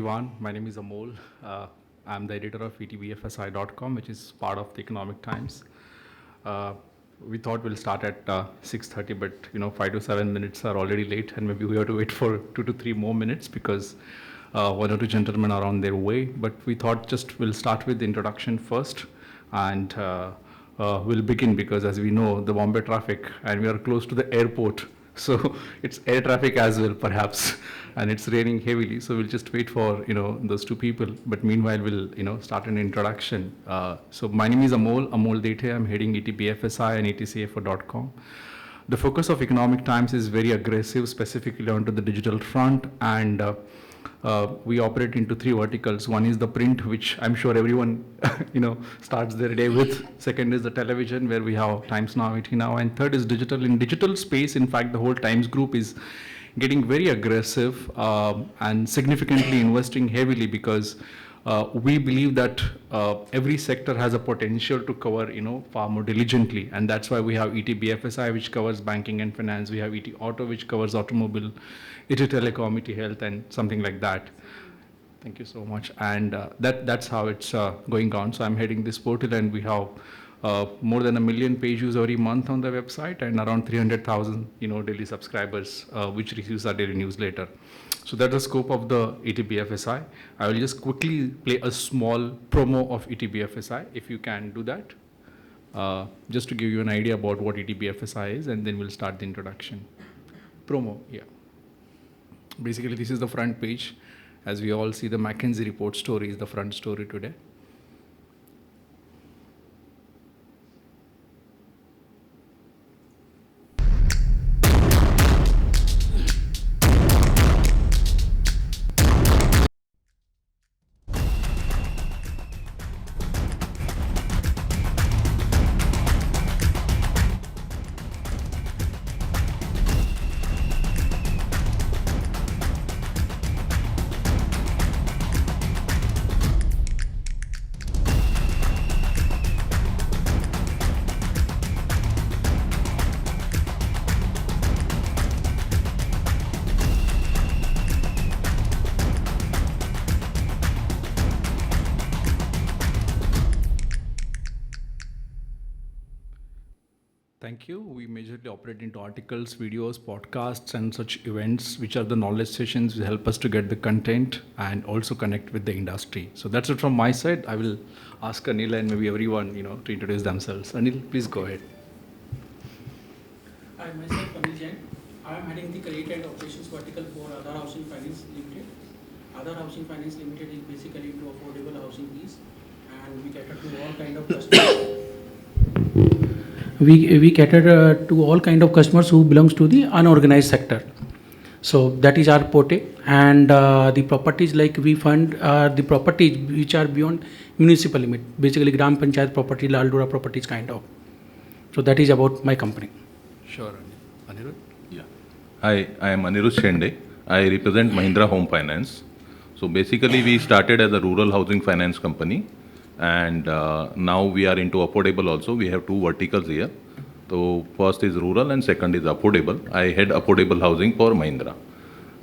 everyone. My name is Amol. I'm the editor of etbfsi.com, which is part of the Economic Times. We thought we'll start at 6:30, but 5 to 7 minutes are already late, and maybe we have to wait for 2 to 3 more minutes because one or two gentlemen are on their way. But we thought just we'll start with the introduction first, and we'll begin because, as we know, the Bombay traffic, and we are close to the airport. So it's air traffic as well, perhaps, and it's raining heavily. So we'll just wait for those two people. But meanwhile, we'll start an introduction. So my name is Amol Dete. I'm heading ETBFSI and etcafo.com. The focus of Economic Times is very aggressive, specifically onto the digital front, and we operate into three verticals. One is the print, which I'm sure everyone starts their day with. Second is the television, where we have Times Now, ET Now, and third is digital. In digital space, in fact, the whole Times group is getting very aggressive and significantly investing heavily because we believe that every sector has a potential to cover far more diligently, and that's why we have ETBFSI, which covers banking and finance. We have ET Auto, which covers automobile, ET Telecom, ET Health, and something like that. Thank you so much. And that's how it's going on. So I'm heading this portal, and we have more than 1 million page views every month on the website, and around 300,000 daily subscribers, which receives our daily newsletter. So that's the scope of the ETBFSI. I will just quickly play a small promo of ETBFSI, if you can do that, just to give you an idea about what ETBFSI is, and then we'll start the introduction. Promo, yeah. Basically, this is the front page. As we all see, the McKinsey report story is the front story today. Thank you. We majorly operate into articles, videos, podcasts, and such events, which are the knowledge sessions that help us to get the content and also connect with the industry. So that's it from my side. I will ask Anil and maybe everyone, to introduce themselves. Anil, please go ahead. Hi, myself Anil Jain. I am heading the credit and operations vertical for Aadhar Housing Finance Limited. Aadhar Housing Finance Limited is basically into affordable housing piece, and we cater to all kind of customers. We cater to all kind of customers who belongs to the unorganized sector. So that is our forte, and the properties like we fund the properties which are beyond municipal limit, basically Gram Panchayat property, Lal Dora properties kind of. So that is about my company. Sure, Anirudh. Yeah. Hi, I am Anirudh Shende. I represent Mahindra Home Finance. So basically we started as a rural housing finance company, and now we are into affordable also. We have two verticals here. So first is rural and second is affordable. I head affordable housing for Mahindra.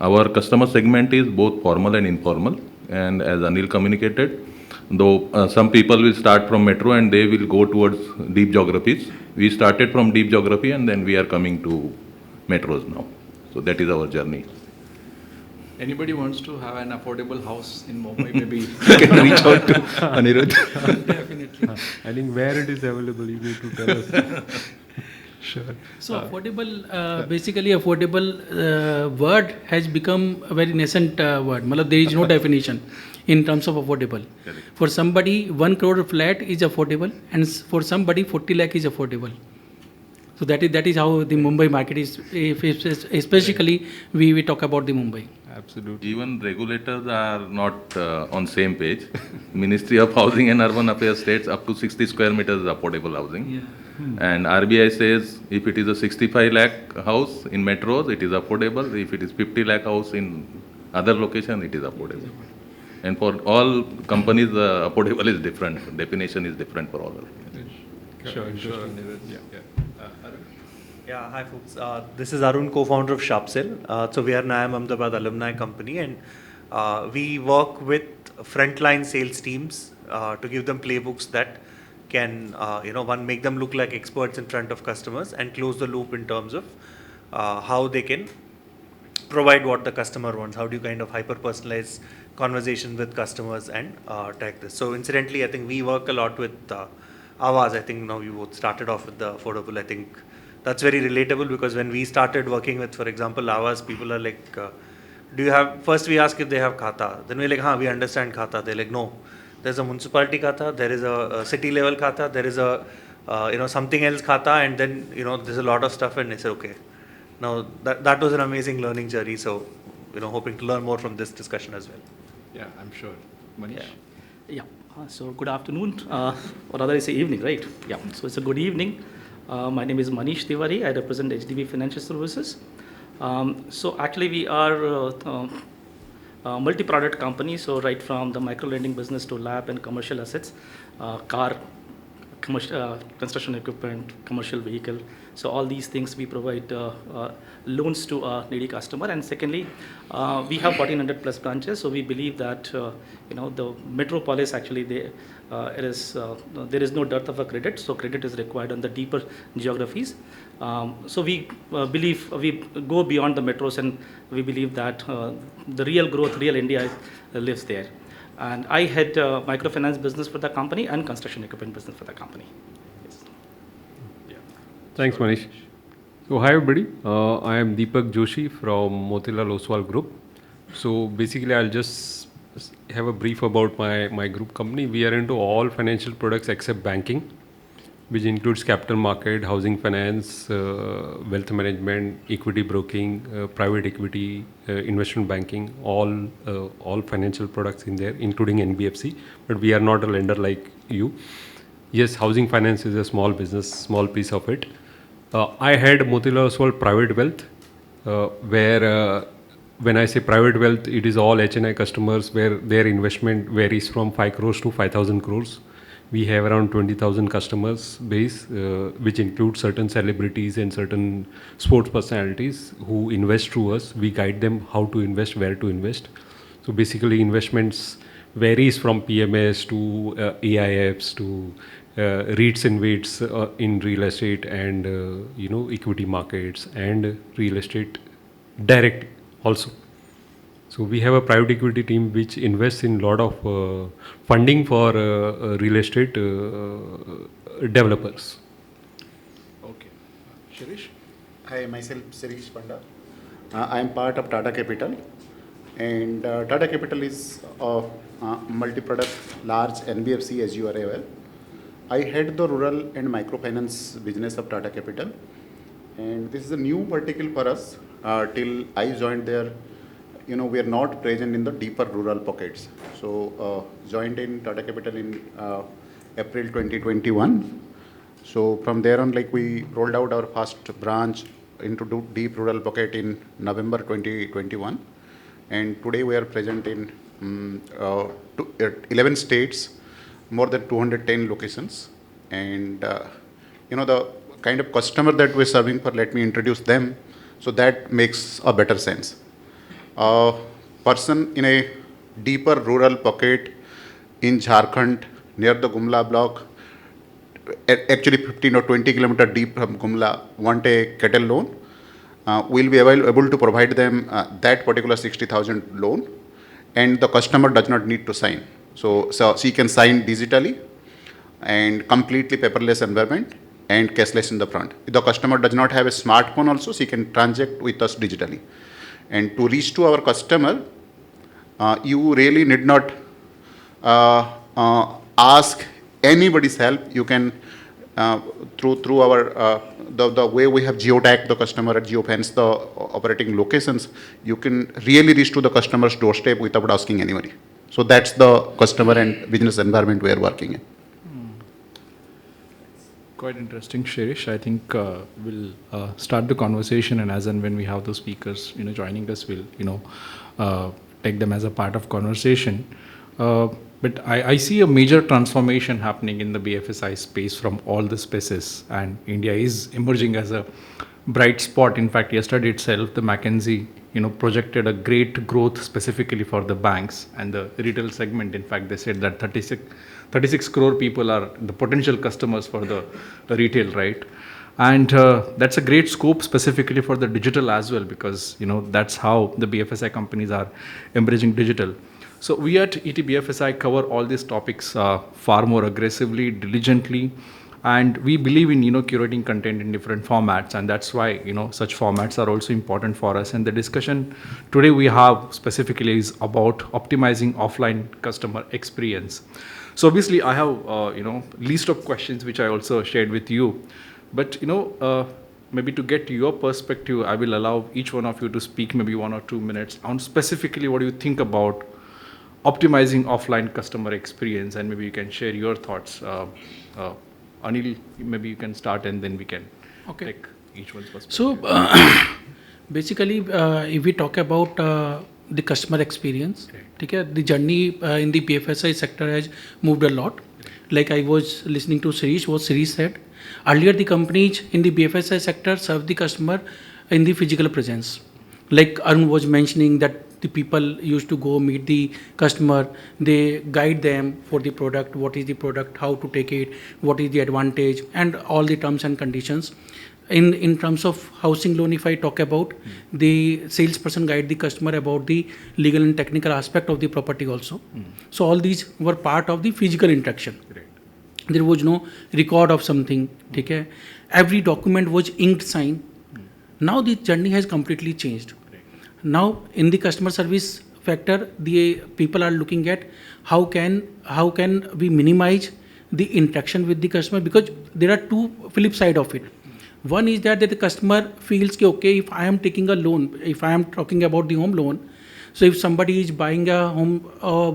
Our customer segment is both formal and informal, and as Anil communicated, though some people will start from metro and they will go towards deep geographies. We started from deep geography and then we are coming to metros now. So that is our journey. Anybody wants to have an affordable house in Mumbai, maybe you can reach out to Anirudh. Definitely. I think where it is available, you need to tell us. Sure. So affordable, basically affordable word has become a very nascent word. There is no definition in terms of affordable. Correct. For somebody, 1 crore flat is affordable, and for somebody, 40 lakh is affordable. So that is how the Mumbai market is, especially we talk about the Mumbai. Absolutely. Even regulators are not on same page. Ministry of Housing and Urban Affairs states up to 60 square meters is affordable housing. Yeah. And RBI says if it is a 65 lakh house in metros, it is affordable. If it is 50 lakh house in other location, it is affordable. And for all companies, affordable is different. Definition is different for all. Sure. Yeah, hi folks. This is Arun, co-founder of Sharpsell. So we are an IIM Ahmedabad alumni company, and we work with frontline sales teams to give them playbooks that can, one, make them look like experts in front of customers and close the loop in terms of how they can provide what the customer wants. How do you kind of hyper personalize conversations with customers and track this? So incidentally, I think we work a lot with Awaaz. I think now you both started off with the affordable. I think that's very relatable because when we started working with, for example, Awaaz, people are like, do you have, first we ask if they have khata. Then we're like, we understand khata. They're like, no, there's a municipality khata, there is a city level khata, there is a, something else khata, and then, there's a lot of stuff, and I said, okay. Now, that was an amazing learning journey. So, hoping to learn more from this discussion as well. Yeah, I'm sure. Manish? Yeah. So good afternoon, or rather I say evening, right? Yeah. So it's a good evening. My name is Manish Tiwari. I represent HDB Financial Services. So actually we are a multi-product company. So right from the micro lending business to lab and commercial assets, car, commercial, construction equipment, commercial vehicle. So all these things we provide loans to a needy customer. And secondly, we have 1400 plus branches. So we believe that the metropolis actually there is no dearth of a credit. So credit is required on the deeper geographies. So we believe we go beyond the metros, and we believe that the real growth, real India lives there. And I head microfinance business for the company and construction equipment business for the company. Yes. Yeah. Thanks, Manish. So hi everybody, I am Deepak Joshi from Motilal Oswal Group. So basically I'll just have a brief about my group company. We are into all financial products except banking, which includes capital market, housing finance, wealth management, equity broking, private equity, investment banking, all financial products in there, including NBFC. But we are not a lender like you. Yes, housing finance is a small business, small piece of it. I had Motilal Oswal Private Wealth, where when I say private wealth, it is all HNI customers where their investment varies from 5 crores to 5,000 crores. We have around 20,000 customers base, which includes certain celebrities and certain sports personalities who invest through us. We guide them how to invest, where to invest. So basically investments varies from PMS to AIFs to REITs and WAITs in real estate and equity markets and real estate direct also. So we have a private equity team which invests in a lot of funding for real estate developers. Okay. Shirish? Hi, myself Sirish Panda. I am part of Tata Capital, and Tata Capital is a multi-product large NBFC, as you are aware. I head the rural and microfinance business of Tata Capital, and this is a new vertical for us. Till I joined there, we are not present in the deeper rural pockets. So joined in Tata Capital in April 2021. So from there on, we rolled out our first branch into deep rural pocket in November 2021. And today we are present in 11 states, more than 210 locations. And the kind of customer that we're serving for, let me introduce them. So that makes a better sense. A person in a deeper rural pocket in Jharkhand near the Gumla block, actually 15 or 20 kilometers deep from Gumla, want a cattle loan, we'll be able to provide them that particular 60,000 loan, and the customer does not need to sign. So she can sign digitally and completely paperless environment and cashless in the front. If the customer does not have a smartphone also, she can transact with us digitally. And to reach to our customer, you really need not ask anybody's help. You can, through our, the way we have geotagged the customer and geofence the operating locations, you can really reach to the customer's doorstep without asking anybody. So that's the customer and business environment we are working in. Quite interesting, Shirish. I think we'll start the conversation, and as and when we have those speakers, joining us, we'll, take them as a part of conversation. But I see a major transformation happening in the BFSI space from all the spaces, and India is emerging as a bright spot. In fact, yesterday itself, the McKinsey projected a great growth specifically for the banks and the retail segment. In fact, they said that 36 crore people are the potential customers for the retail, right? And that's a great scope specifically for the digital as well, because that's how the BFSI companies are embracing digital. So we at ET BFSI cover all these topics far more aggressively, diligently, and we believe in curating content in different formats, and that's why such formats are also important for us. And the discussion today we have specifically is about optimizing offline customer experience. So obviously I have list of questions which I also shared with you. But maybe to get your perspective, I will allow each one of you to speak maybe 1 or 2 minutes on specifically what do you think about optimizing offline customer experience, and maybe you can share your thoughts. Anil, maybe you can start and then we can take each one's perspective. So basically, if we talk about the customer experience, the journey in the BFSI sector has moved a lot. Like I was listening to Shirish, what Shirish said. Earlier, the companies in the BFSI sector serve the customer in the physical presence. Like Arun was mentioning that the people used to go meet the customer, they guide them for the product, what is the product, how to take it, what is the advantage, and all the terms and conditions. In terms of housing loan, if I talk about, the salesperson guide the customer about the legal and technical aspect of the property also. So all these were part of the physical interaction. There was no record of something. Okay? Every document was inked sign. Now the journey has completely changed. Now in the customer service factor, the people are looking at how can we minimize the interaction with the customer, because there are two flip side of it. One is that the customer feels okay, if I am taking a loan, if I am talking about the home loan, so if somebody is buying a home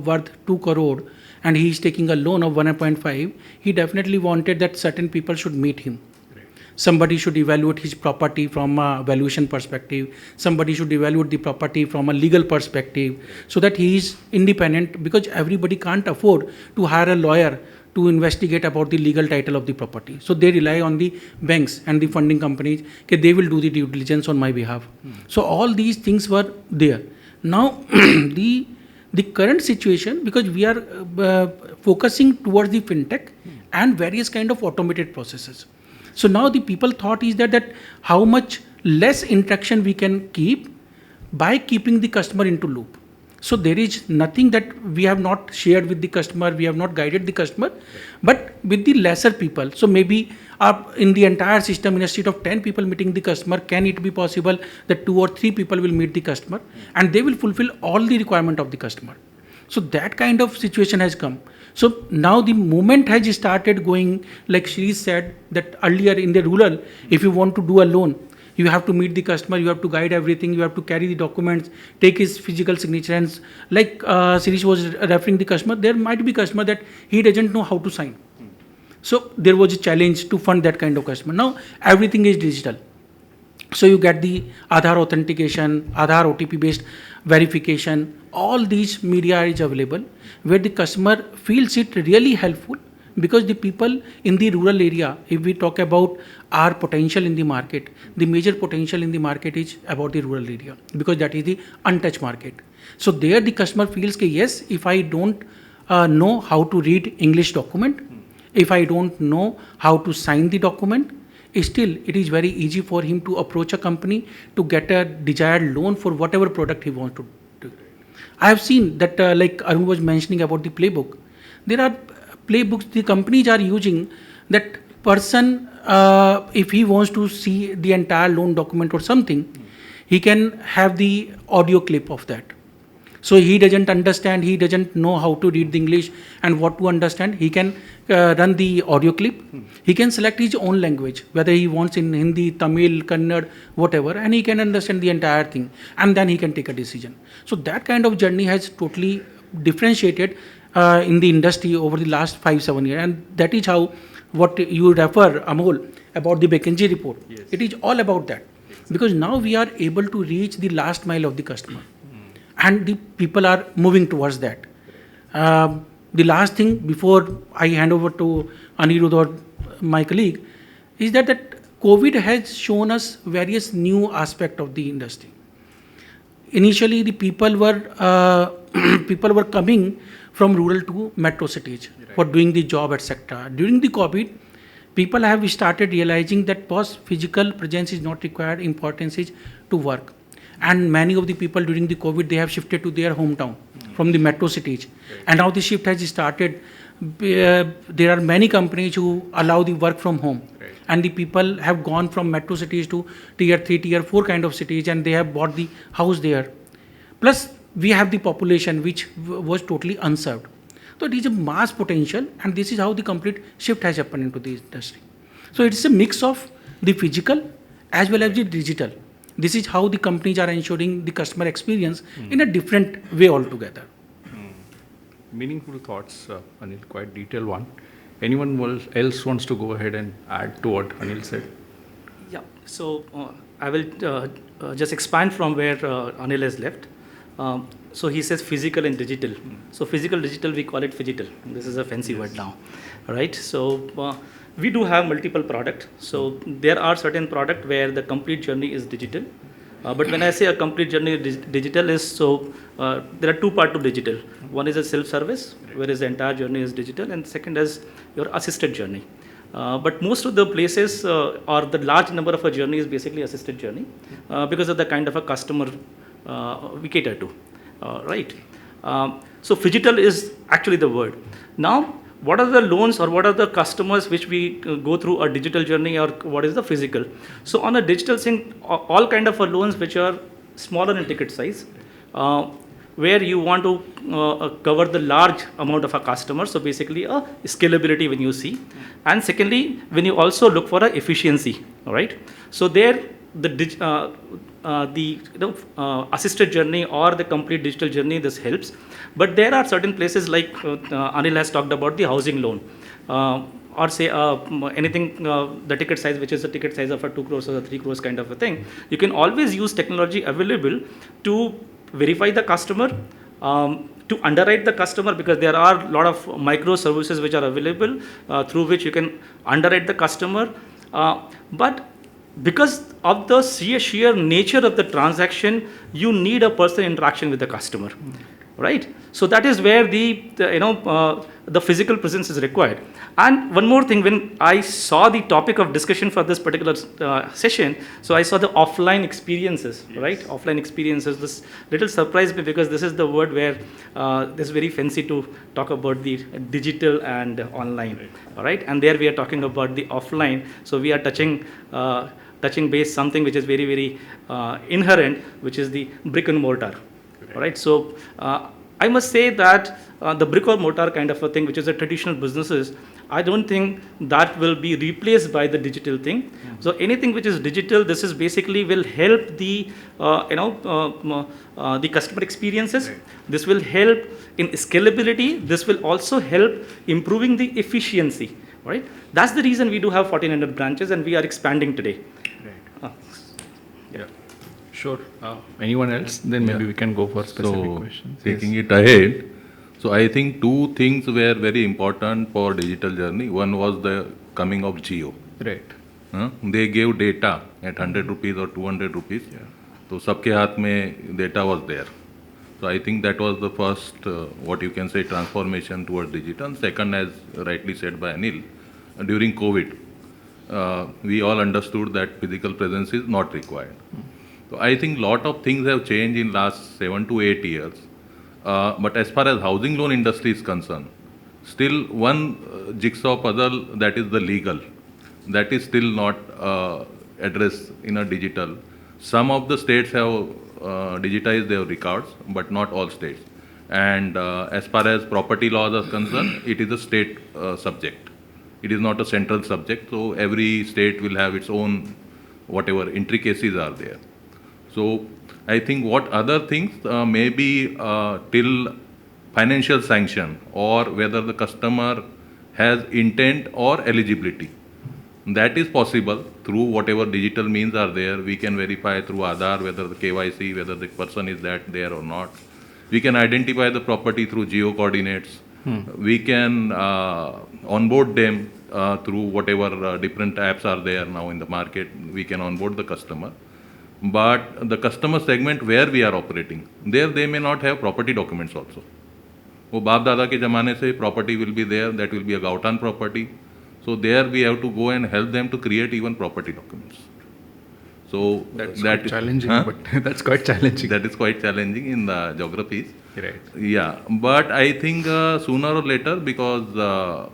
worth 2 crore and he is taking a loan of 1.5, he definitely wanted that certain people should meet him. Somebody should evaluate his property from a valuation perspective. Somebody should evaluate the property from a legal perspective, so that he is independent, because everybody can't afford to hire a lawyer to investigate about the legal title of the property. So they rely on the banks and the funding companies, okay, they will do the due diligence on my behalf. So all these things were there. Now the current situation, because we are focusing towards the fintech and various kind of automated processes. So now the people thought is that how much less interaction we can keep by keeping the customer into loop. So there is nothing that we have not shared with the customer, we have not guided the customer, but with the lesser people. So maybe in the entire system, instead of 10 people meeting the customer, can it be possible that 2 or 3 people will meet the customer and they will fulfill all the requirement of the customer. So that kind of situation has come. So now the movement has started going, like Shri said, that earlier in the rural, if you want to do a loan, you have to meet the customer, you have to guide everything, you have to carry the documents, take his physical signature. And like Shirish was referring the customer, there might be customer that he doesn't know how to sign. So there was a challenge to fund that kind of customer. Now everything is digital. So you get the Aadhaar authentication, Aadhaar OTP based verification, all these media is available, where the customer feels it really helpful. Because the people in the rural area, if we talk about our potential in the market, the major potential in the market is about the rural area, because that is the untouched market. So there the customer feels that yes, if I don't know how to read English document, if I don't know how to sign the document, still it is very easy for him to approach a company to get a desired loan for whatever product he wants to do. I have seen that like Arun was mentioning about the playbook. There are playbooks the companies are using, that person if he wants to see the entire loan document or something, he can have the audio clip of that. So he doesn't understand, he doesn't know how to read the English and what to understand, he can run the audio clip. He can select his own language, whether he wants in Hindi, Tamil, Kannada, whatever, and he can understand the entire thing, and then he can take a decision. So that kind of journey has totally differentiated in the industry over the last 5-7 years, and that is how what you refer, Amol, about the McKinsey report. Yes. It is all about that. Exactly. Because now we are able to reach the last mile of the customer, and the people are moving towards that. The last thing before I hand over to Anirudh or my colleague is that COVID has shown us various new aspects of the industry. initially the people were people were coming from rural to metro cities for doing the job, etc. During the COVID, people have started realizing that physical presence is not required. Importance is to work, and many of the people during the COVID they have shifted to their hometown from the metro cities, and now the shift has started. There are many companies who allow the work from home, and the people have gone from metro cities to tier 3, tier 4 kind of cities, and they have bought the house there. Plus, we have the population which was totally unserved. So it is a mass potential, and this is how the complete shift has happened into the industry. So it's a mix of the physical as well as the digital. This is how the companies are ensuring the customer experience in a different way altogether. Meaningful thoughts, Anil, quite detailed one. Anyone else wants to go ahead and add to what Anil said? Yeah, so I will just expand from where Anil has left. So he says physical and digital. So physical, digital, we call it phygital. This is a fancy word now, right? So we do have multiple products. So there are certain products where the complete journey is digital. But when I say a complete journey digital is, so there are two parts to digital. One is a self-service, whereas the entire journey is digital, and second is your assisted journey. But most of the places or the large number of a journey is basically assisted journey because of the kind of a customer we cater to, right? So phygital is actually the word. Now, what are the loans or what are the customers which we go through a digital journey, or what is the physical? So on a digital thing, all kind of loans which are smaller in ticket size, where you want to cover the large amount of a customer. So basically a scalability when you see. And secondly, when you also look for a efficiency, all right? So there the assisted journey or the complete digital journey, this helps. But there are certain places like Anil has talked about the housing loan, or say anything, the ticket size, which is the ticket size of a 2 crores or a 3 crores kind of a thing. You can always use technology available to verify the customer, to underwrite the customer, because there are a lot of micro services which are available through which you can underwrite the customer. But because of the sheer nature of the transaction, you need a personal interaction with the customer, right? So that is where the physical presence is required. And one more thing, when I saw the topic of discussion for this particular session, so I saw the offline experiences, right? Offline experiences. This little surprised me because this is the word where this is very fancy to talk about the digital and online, all right? And there we are talking about the offline. So we are touching base something which is very, very inherent, which is the brick and mortar, all right? So I must say that the brick or mortar kind of a thing, which is a traditional businesses, I don't think that will be replaced by the digital thing. So anything which is digital, this is basically will help the the customer experiences. This will help in scalability. This will also help improving the efficiency, right? That's the reason we do have 1,400 branches and we are expanding today. Yeah. Sure. Anyone else? Then maybe we can go for specific questions. Taking it ahead, so I think two things were very important for digital journey. One was the coming of Jio. Right. They gave data at 100 rupees or 200 rupees. Yeah. So सबके हाथ में data was there. So I think that was the first, what you can say, transformation towards digital. Second, as rightly said by Anil, during COVID, we all understood that physical presence is not required. So I think lot of things have changed in last 7 to 8 years. But as far as housing loan industry is concerned, still one jigsaw puzzle, that is the legal, that is still not addressed in a digital. Some of the states have digitized their records, but not all states. And as far as property laws are concerned, it is a state subject. It is not a central subject, so every state will have its own whatever intricacies are there. So I think what other things maybe till financial sanction, or whether the customer has intent or eligibility. That is possible through whatever digital means are there. We can verify through Aadhaar whether the KYC, whether the person is there or not. We can identify the property through geo coordinates. We can onboard them through whatever different apps are there now in the market. We can onboard the customer. But the customer segment where we are operating, there they may not have property documents also. वो बाप दादा के ज़माने से property will be there, that will be a Gautan property. So there we have to go and help them to create even property documents. So That's that quite challenging, Huh? but that's quite challenging. That is quite challenging in the geographies. Right. Yeah, but I think sooner or later, because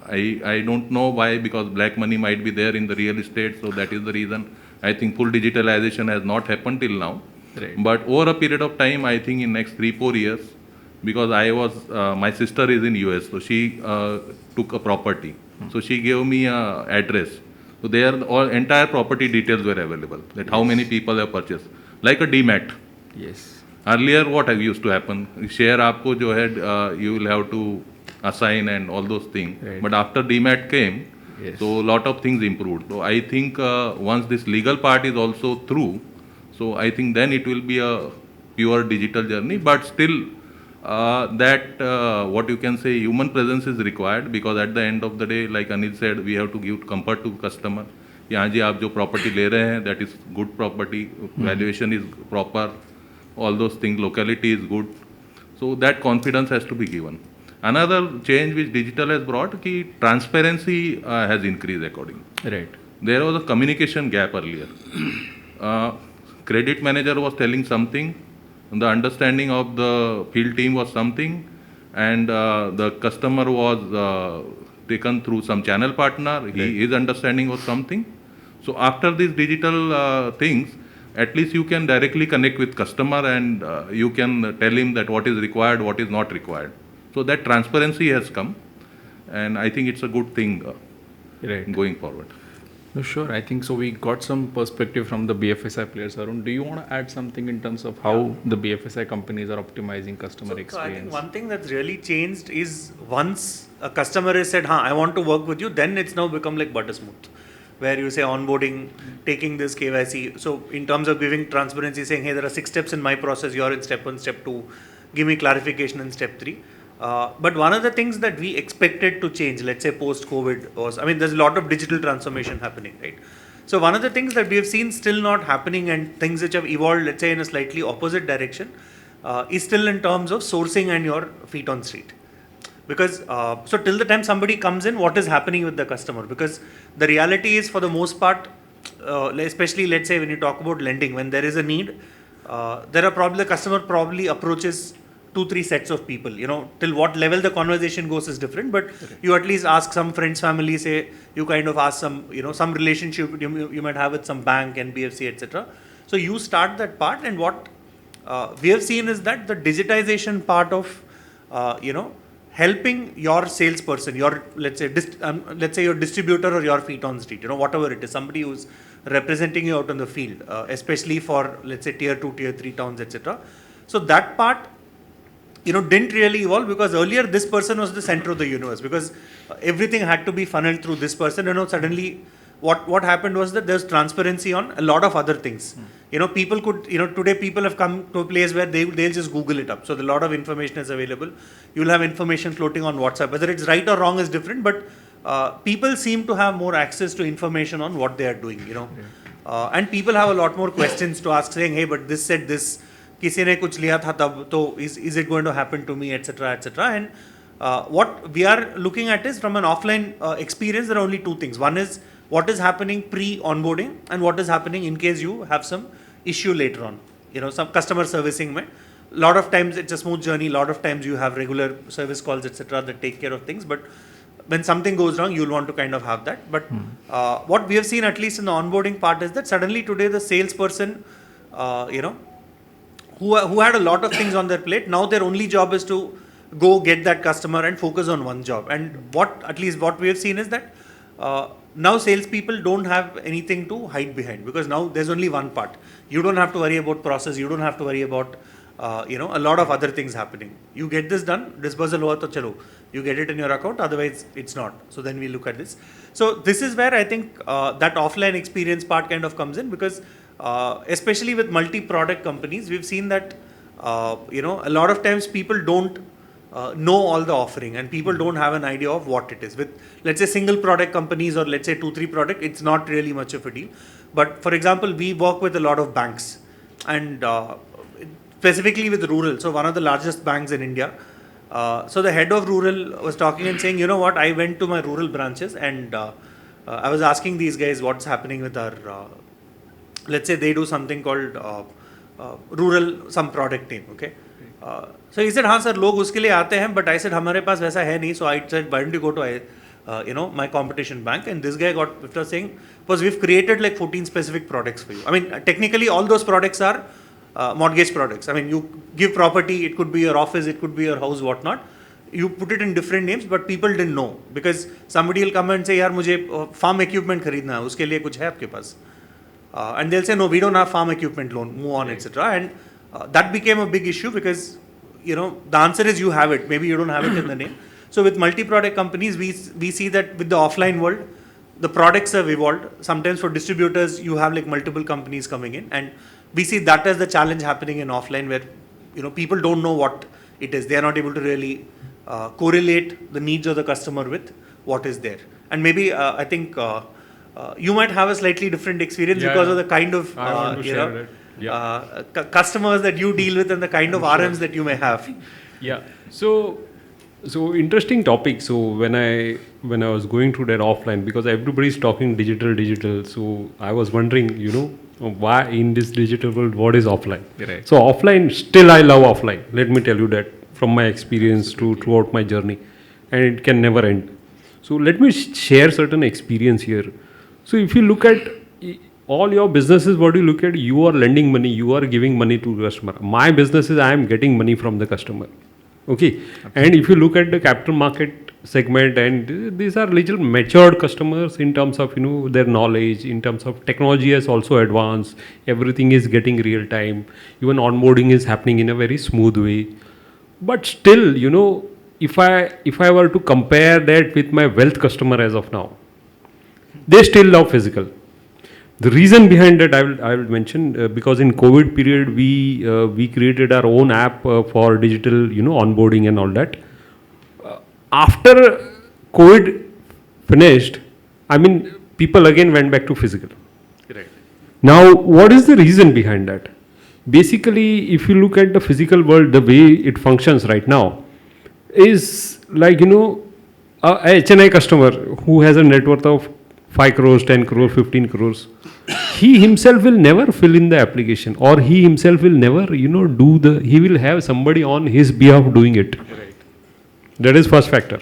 I don't know why, because black money might be there in the real estate, so that is the reason. I think full digitalization has not happened till now. Right. But over a period of time, I think in next 3-4 years, because I was, my sister is in US, so she took a property. So she gave me a address. So there all entire property details were available, that how many people have purchased, like a DMAT. Yes. Earlier, what used to happen? Share आपको जो है, you will have to assign and all those things. Right. But after DMAT came, Yes. so lot of things improved. So I think once this legal part is also through, so I think then it will be a pure digital journey. But still, what you can say, human presence is required, because at the end of the day, like Anil said, we have to give comfort to customer. यहाँ जी आप जो property ले रहे हैं, that is good property, valuation is proper, all those things, locality is good. So that confidence has to be given. Another change which digital has brought, ki transparency has increased according. Right. There was a communication gap earlier. Credit manager was telling something, the understanding of the field team was something, and the customer was taken through some channel partner, his understanding was something. So after these digital things, at least you can directly connect with customer, and you can tell him that what is required, what is not required. So that transparency has come, and I think it's a good thing Right. going forward. No, sure. I think so. We got some perspective from the BFSI players. Arun, do you want to add something in terms of how the BFSI companies are optimizing customer So I experience? think one thing that's really changed is once a customer has said, I want to work with you, then it's now become like butter smooth, where you say onboarding, taking this KYC. So in terms of giving transparency, saying, hey, there are 6 steps in my process, you're in step 1, step 2, give me clarification in step 3. But one of the things that we expected to change, let's say post-COVID, was, there's a lot of digital transformation happening, right? So one of the things that we have seen still not happening, and things which have evolved, let's say in a slightly opposite direction, is still in terms of sourcing and your feet on street. Because, so till the time somebody comes in, what is happening with the customer? Because the reality is, for the most part, especially let's say when you talk about lending, when there is a need, the customer probably approaches 2-3 sets of people, till what level the conversation goes is different, but you at least ask some friends, family, say, you kind of ask some, some relationship you might have with some bank, NBFC, etc. So you start that part, and what we have seen is that the digitization part of, helping your salesperson, your, let's say your distributor or your feet on street, whatever it is, somebody who's representing you out in the field, especially for, let's say, tier 2, tier 3 towns, etc. So that part, didn't really evolve, because earlier this person was the center of the universe, because everything had to be funneled through this person. Suddenly what happened was that there's transparency on a lot of other things. People could, today people have come to a place where they'll just Google it up. So a lot of information is available. You'll have information floating on WhatsApp. Whether it's right or wrong is different, but people seem to have more access to information on what they are doing, and people have a lot more questions to ask, saying, hey, but this said this, किसी ने कुछ लिया था तब, तो is it going to happen to me, etc., etc. And what we are looking at is, from an offline experience, there are only 2 things. One is what is happening pre-onboarding, and what is happening in case you have some issue later on. Some customer servicing. A lot of times it's a smooth journey. A lot of times you have regular service calls, etc., that take care of things. But when something goes wrong, you'll want to kind of have that. But what we have seen, at least in the onboarding part, is that suddenly today the salesperson, who had a lot of things on their plate, now their only job is to go get that customer and focus on one job. And at least what we have seen is that now salespeople don't have anything to hide behind, because now there's only one part. You don't have to worry about process. You don't have to worry about a lot of other things happening. You get this done, disbursal hua to chalo. You get it in your account, otherwise it's not. So then we look at this. So this is where I think that offline experience part kind of comes in, because especially with multi-product companies, we've seen that a lot of times people don't know all the offering, and people don't have an idea of what it is. With, let's say, single product companies, or let's say 2-3 product, it's not really much of a deal. But for example, we work with a lot of banks, and specifically with rural. So one of the largest banks in India. So the head of rural was talking and saying, you know what, I went to my rural branches, and I was asking these guys what's happening with our, let's say they do something called rural, some product name, okay. So he said, हाँ sir, लोग उसके लिए आते हैं, but I said हमारे पास वैसा है नहीं. So I said, why don't you go to my competition bank? And this guy got after saying, because we've created like 14 specific products for you. I mean, technically all those products are mortgage products. I mean, you give property, it could be your office, it could be your house, whatnot. You put it in different names, but people didn't know, because somebody will come and say, यार मुझे farm equipment खरीदना है, उसके लिए कुछ है आपके पास? And they'll say, no, we don't have farm equipment loan, move on, etc. And that became a big issue, because the answer is you have it, maybe you don't have it in the name. So with multi-product companies, we see that with the offline world, the products have evolved. Sometimes for distributors, you have like multiple companies coming in, and we see that as the challenge happening in offline, where people don't know what it is. They are not able to really correlate the needs of the customer with what is there. And maybe I think you might have a slightly different experience because of the kind of customers that you deal with and the kind of RMs that you may have. Yeah. So interesting topic. So when I was going through that offline, because everybody's talking digital, so I was wondering, why in this digital world, what is offline? Right. So offline, still I love offline. Let me tell you that from my experience throughout my journey, and it can never end. So let me share certain experience here. So if you look at all your businesses, what you look at, you are lending money, you are giving money to customer. My business is I am getting money from the customer. Okay. And if you look at the capital market segment, and these are little matured customers in terms of their knowledge, in terms of technology has also advanced, everything is getting real time, even onboarding is happening in a very smooth way. But still, if I were to compare that with my wealth customer as of now, they still love physical. The reason behind that I will mention, because in COVID period we created our own app for digital onboarding and all that. After COVID finished, people again went back to physical. Right. Now, what is the reason behind that? Basically, if you look at the physical world, the way it functions right now is like a HNI customer who has a net worth of 5 crores, 10 crores, 15 crores, he himself will never fill in the application, or he himself will never, he will have somebody on his behalf doing it. Right. That is first factor.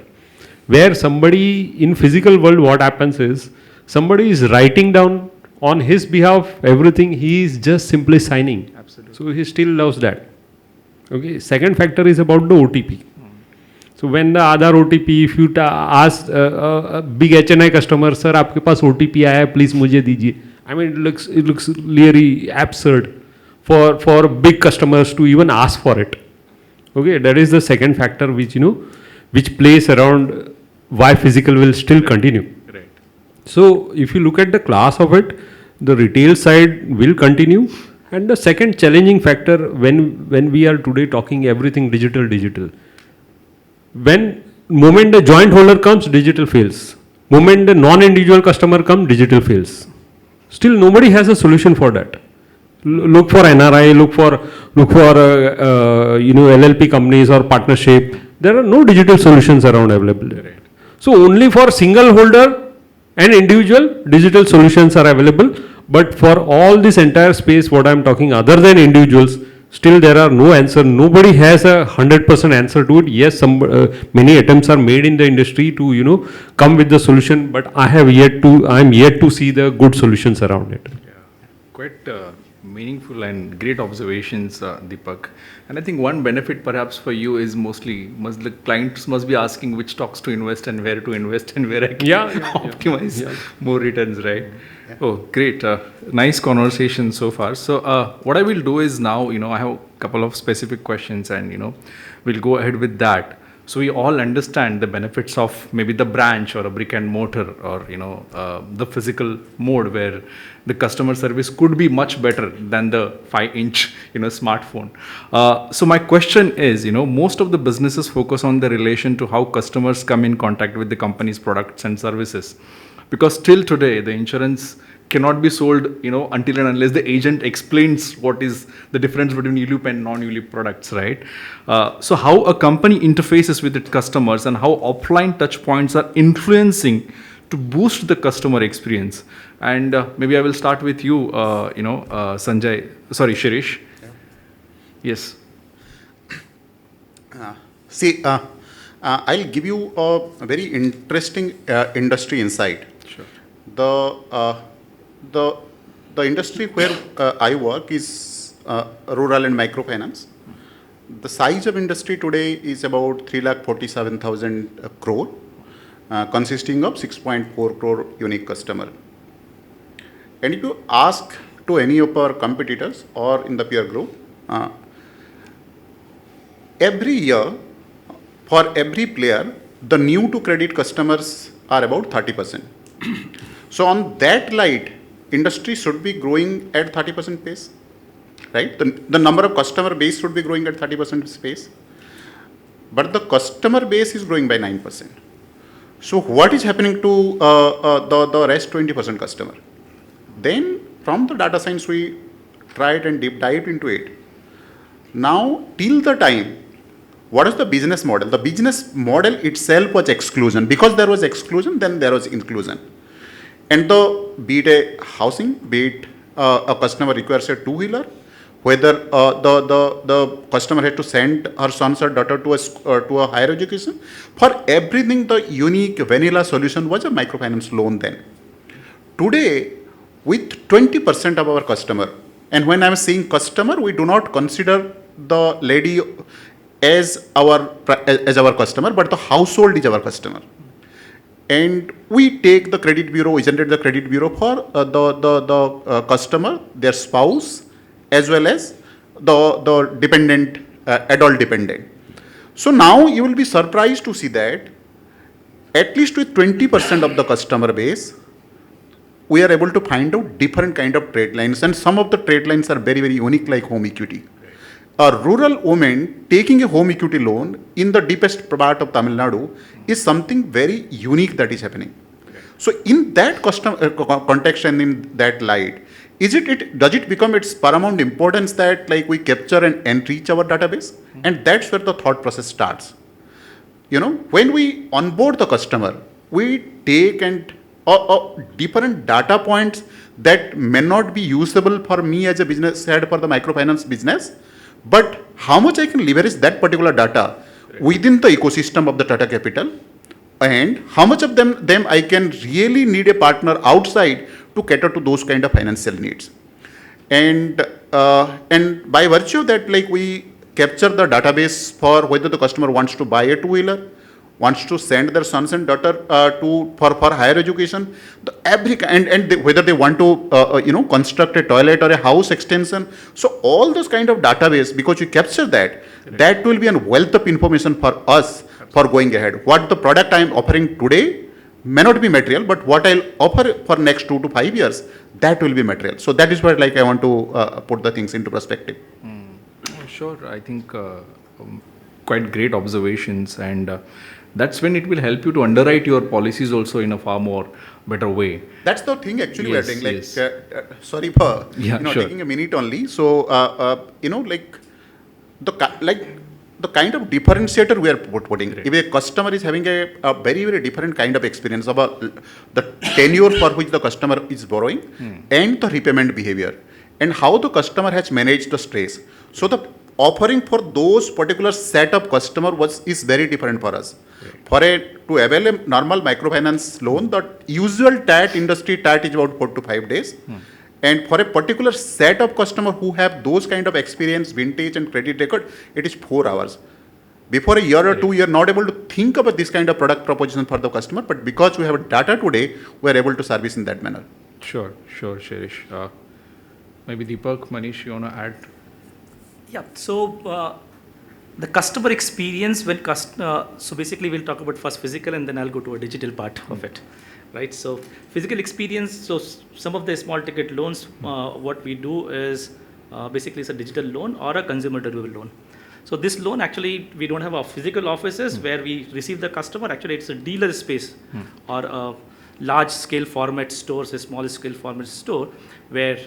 Where somebody in physical world, what happens is, somebody is writing down on his behalf everything, he is just simply signing. Absolutely. So he still loves that. Okay. Second factor is about the OTP. So when the Aadhaar OTP, if you ask a big HNI customer, sir, आपके पास OTP आया है, please मुझे दीजिए. It looks really absurd for big customers to even ask for it. Okay, that is the second factor which plays around why physical will still continue. Right. So if you look at the class of it, the retail side will continue. And the second challenging factor when we are today talking everything digital, when moment the joint holder comes, digital fails. Moment the non-individual customer comes, digital fails. Still nobody has a solution for that. Look for NRI, look for LLP companies or partnership. There are no digital solutions around available. Right. So only for single holder and individual, digital solutions are available. But for all this entire space, what I am talking, other than individuals, still there are no answer. Nobody has a 100% answer to it. Yes, many attempts are made in the industry to come with the solution, but I am yet to see the good solutions around it. Yeah. Quite meaningful and great observations, Deepak. And I think one benefit perhaps for you is the clients must be asking which stocks to invest and where to invest and where I can optimize more returns, right? Yeah. Oh, great. Nice conversation so far. So what I will do is now, I have a couple of specific questions and, we'll go ahead with that. So we all understand the benefits of maybe the branch or a brick and mortar, or the physical mode where the customer service could be much better than the 5-inch smartphone. So my question is, most of the businesses focus on the relation to how customers come in contact with the company's products and services, because till today the insurance cannot be sold until and unless the agent explains what is the difference between ULIP and non-ULIP products, right? So how a company interfaces with its customers and how offline touch points are influencing to boost the customer experience. And maybe I will start with you, Shirish. Yes. I'll give you a very interesting industry insight. Sure. The industry where I work is rural and microfinance. The size of industry today is about 3,47,000 crore, consisting of 6.4 crore unique customer. And if you ask to any of our competitors or in the peer group, every year, for every player, the new to credit customers are about 30%. So on that light, industry should be growing at 30% pace, right? The number of customer base should be growing at 30% pace, but the customer base is growing by 9%. So what is happening to the rest 20% customer? Then from the data science, we tried and deep dived into it. Now, till the time, what is the business model? The business model itself was exclusion. Because there was exclusion, then there was inclusion. And be it a housing, be it a customer requires a two-wheeler, whether the customer had to send her sons or daughter to a higher education, for everything the unique vanilla solution was a microfinance loan then. Today, with 20% of our customer, and when I'm saying customer, we do not consider the lady as our customer, but the household is our customer. And we take the credit bureau, we generate the credit bureau for the customer, their spouse, as well as the dependent, adult dependent. So now you will be surprised to see that at least with 20% of the customer base, we are able to find out different kind of trade lines, and some of the trade lines are very, very unique, like home equity. A rural woman taking a home equity loan in the deepest part of Tamil Nadu is something very unique that is happening. So in that context and in that light, does it become its paramount importance that like we capture and enrich our database? And that's where the thought process starts. When we onboard the customer, we take and different data points that may not be usable for me as a business head for the microfinance business, but how much I can leverage that particular data within the ecosystem of the Tata Capital, and how much of them I can really need a partner outside to cater to those kind of financial needs. And by virtue of that, like we capture the database for whether the customer wants to buy a two-wheeler, wants to send their sons and daughter for higher education, whether they want to construct a toilet or a house extension. So all those kind of database, because you capture that will be a wealth of information for us for going ahead. What the product I am offering today may not be material, but what I'll offer for next 2 to 5 years, that will be material. So that is where like I want to put the things into perspective. Sure, I think quite great observations, and that's when it will help you to underwrite your policies also in a far more better way. That's the thing actually Yes, we are doing. yes. Sorry for Sure. taking a minute only. So the kind of differentiator we are putting. Great. If a customer is having a very, very different kind of experience about the tenure for which the customer is borrowing and the repayment behavior and how the customer has managed the stress. So the offering for those particular set of customer is very different for us. Right. To avail a normal microfinance loan, the usual industry TAT is about 4 to 5 days. And for a particular set of customer who have those kind of experience, vintage and credit record, it is 4 hours. Before a year or 2, you are not able to think about this kind of product proposition for the customer, but because we have data today, we are able to service in that manner. Sure, Shirish. Maybe Deepak, Manish, you want to add? Yeah, so the customer experience when so basically we'll talk about first physical and then I'll go to a digital part of it, right? So physical experience, so some of the small ticket loans, what we do is basically it's a digital loan or a consumer durable loan. So this loan actually, we don't have our physical offices where we receive the customer. Actually, it's a dealer space or a large scale format stores, a small scale format store where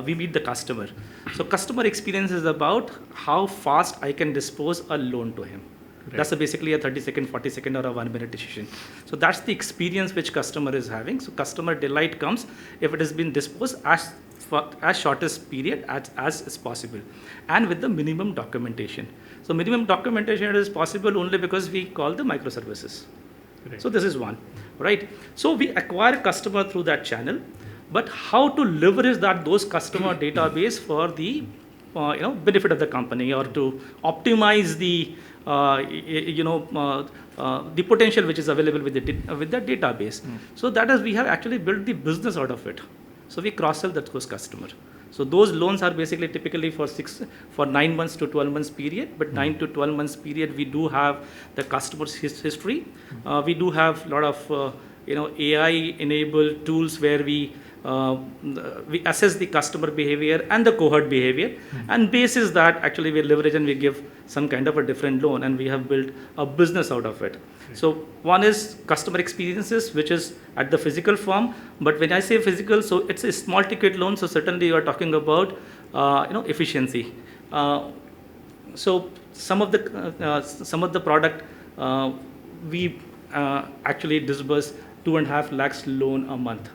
we meet the customer. So customer experience is about how fast I can dispose a loan to him. Right. That's basically a 30-second, 40-second or a 1-minute decision. So that's the experience which customer is having. So customer delight comes if it has been disposed as shortest period as is possible and with the minimum documentation. So minimum documentation is possible only because we call the microservices. Right. So this is one, right? So we acquire customer through that channel, but how to leverage those customer database for the benefit of the company or to optimize the the potential which is available with the database. So that is, we have actually built the business out of it. So we cross-sell those customer. So those loans are basically typically for 9 months to 12 months period, but 9 to 12 months period we do have the customer's history. We do have a lot of AI-enabled tools where we assess the customer behavior and the cohort behavior, and basis that actually we leverage and we give some kind of a different loan, and we have built a business out of it. So one is customer experiences, which is at the physical form, but when I say physical, so it's a small ticket loan, so certainly you are talking about efficiency. So some of the product we actually disburse 2.5 lakhs loan a month.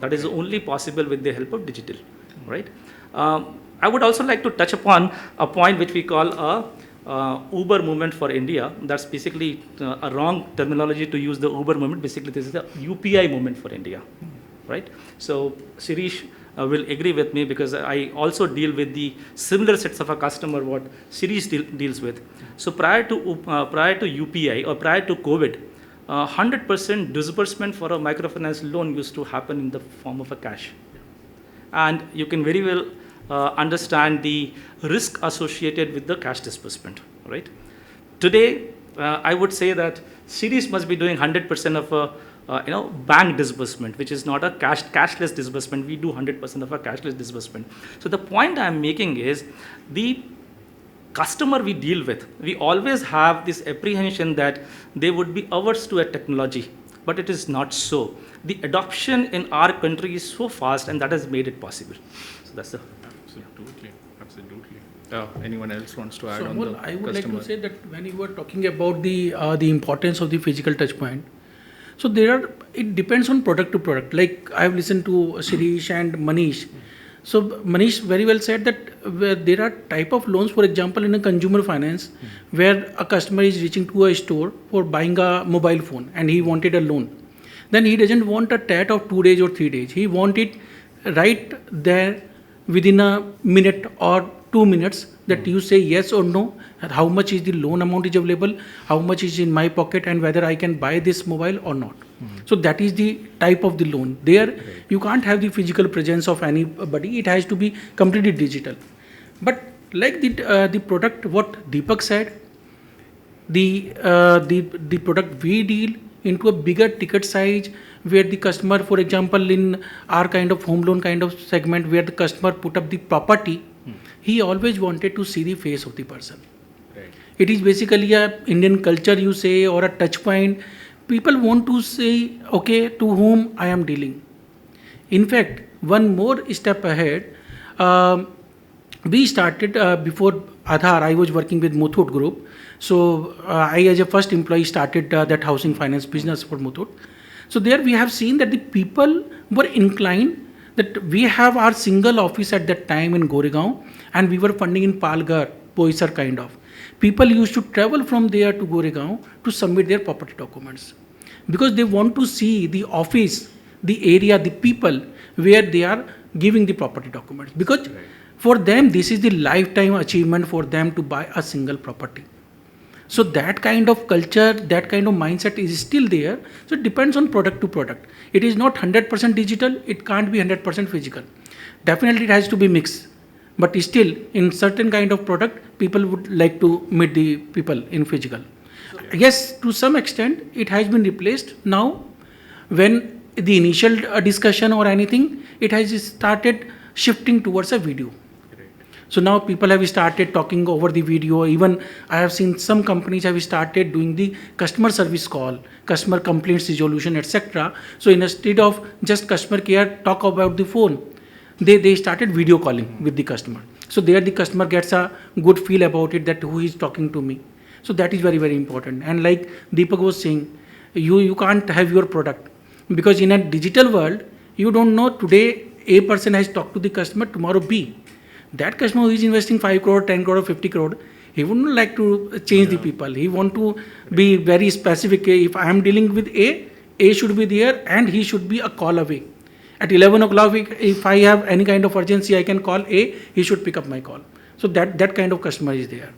That is only possible with the help of digital, right? I would also like to touch upon a point which we call a Uber movement for India. That's basically a wrong terminology to use the Uber movement. Basically, this is the UPI movement for India, right? So Shirish will agree with me because I also deal with the similar sets of a customer what Shirish deals with. So prior to UPI or prior to COVID, 100% disbursement for a microfinance loan used to happen in the form of a cash. And you can very well understand the risk associated with the cash disbursement, right? Today, I would say that Series must be doing 100% of a bank disbursement, which is not a cashless disbursement. We do 100% of a cashless disbursement. So the point I'm making is the customer we deal with, we always have this apprehension that they would be averse to a technology, but it is not so. The adoption in our country is so fast, and that has made it possible. So that's the... Absolutely. Anyone else wants to add so on the I would customer? like to say that when you were talking about the importance of the physical touch point, so it depends on product to product. Like I've listened to Shirish and Manish. So Manish very well said that there are type of loans, for example, in a consumer finance, where a customer is reaching to a store for buying a mobile phone and he wanted a loan. Then he doesn't want a TAT of 2 days or 3 days. He wants it right there within a minute or 2 minutes that you say yes or no, and how much is the loan amount is available, how much is in my pocket, and whether I can buy this mobile or not. So that is the type of the loan. There you can't have the physical presence of anybody. It has to be completely digital. But like the product, what Deepak said, the product we deal into a bigger ticket size where the customer, for example, in our kind of home loan kind of segment where the customer put up the property, he always wanted to see the face of the person. Right. It is basically a Indian culture, you say, or a touch point. People want to say, okay, to whom I am dealing. In fact, one more step ahead, we started before Aadhaar, I was working with Muthoot Group. So I, as a first employee, started that housing finance business for Muthoot. So there we have seen that the people were inclined that we have our single office at that time in Goregaon, and we were funding in Palghar, Boisar kind of. People used to travel from there to Goregaon to submit their property documents because they want to see the office, the area, the people where they are giving the property documents. Because for them, this is the lifetime achievement for them to buy a single property. So that kind of culture, that kind of mindset is still there. So it depends on product to product. It is not 100% digital. It can't be 100% physical. Definitely it has to be mixed. but still in certain kind of product, people would like to meet the people in physical. Yes, to some extent, it has been replaced now. When the initial discussion or anything, it has started shifting towards a video. So now people have started talking over the video. Even I have seen some companies have started doing the customer service call, customer complaints resolution, etc. So instead of just customer care talk about the phone, they started video calling with the customer. So there the customer gets a good feel about it, that who is talking to me. So that is very, very important. And like Deepak was saying, you can't have your product, because in a digital world, you don't know today A person has talked to the customer, tomorrow B. That customer who is investing 5 crore, 10 crore, 50 crore, he wouldn't like to change the people. He want to be very specific. If I am dealing with A should be there and he should be a call away. At 11 o'clock, if I have any kind of urgency, I can call A, he should pick up my call. So that kind of customer is there.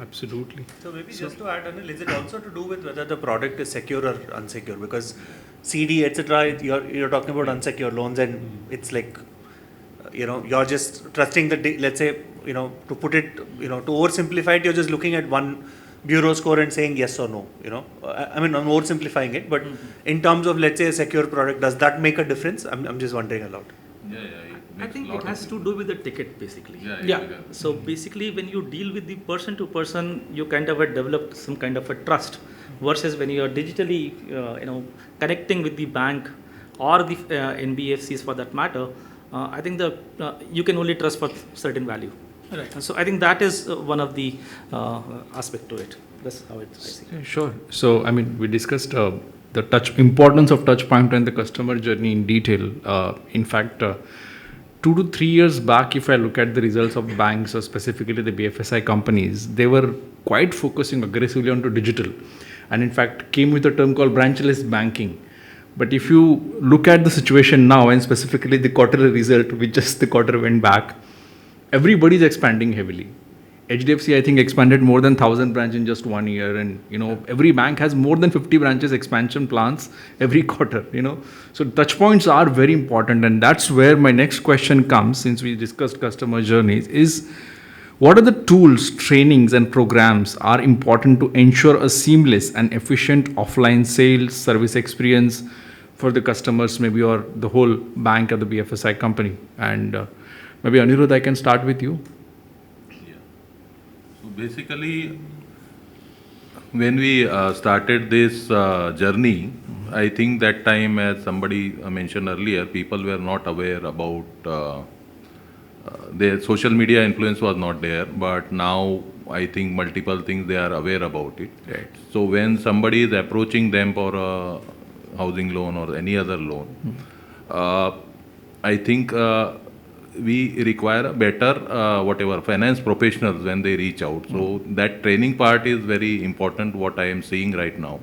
Absolutely. So maybe just to add, Anil, is it also to do with whether the product is secure or unsecure? Because CD, etc., you're talking about unsecured loans, and it's like, you're just trusting the, let's say, to put it, to oversimplify it, you're just looking at one bureau score and saying yes or no, I mean, I'm oversimplifying it, but in terms of, let's say, a secure product, does that make a difference? I'm just wondering a lot. Yeah. I think it has to do with the ticket basically. Yeah. So basically, when you deal with the person to person, you kind of develop some kind of a trust, versus when you are digitally, connecting with the bank or the NBFCs for that matter. I think you can only trust for certain value. Right. So I think that is one of the aspect to it. That's how I see. Yeah, sure. So, I mean, we discussed the importance of touch point and the customer journey in detail. In fact, 2 to 3 years back, if I look at the results of banks or specifically the BFSI companies, they were quite focusing aggressively onto digital, and in fact came with a term called branchless banking. But if you look at the situation now, and specifically the quarterly result, which just the quarter went back, everybody is expanding heavily. HDFC, I think, expanded more than 1,000 branches in just 1 year, and every bank has more than 50 branches expansion plans every quarter. So touch points are very important, and that's where my next question comes. Since we discussed customer journeys, is what are the tools, trainings, and programs are important to ensure a seamless and efficient offline sales service experience for the customers, maybe, or the whole bank or the BFSI company? And maybe Anirudh, I can start with you. So basically, when we started this journey, I think that time, as somebody mentioned earlier, people were not aware about their social media influence was not there, but now I think multiple things they are aware about it. Right. So when somebody is approaching them for a housing loan or any other loan, I think we require a better finance professionals when they reach out. So that training part is very important, what I am seeing right now.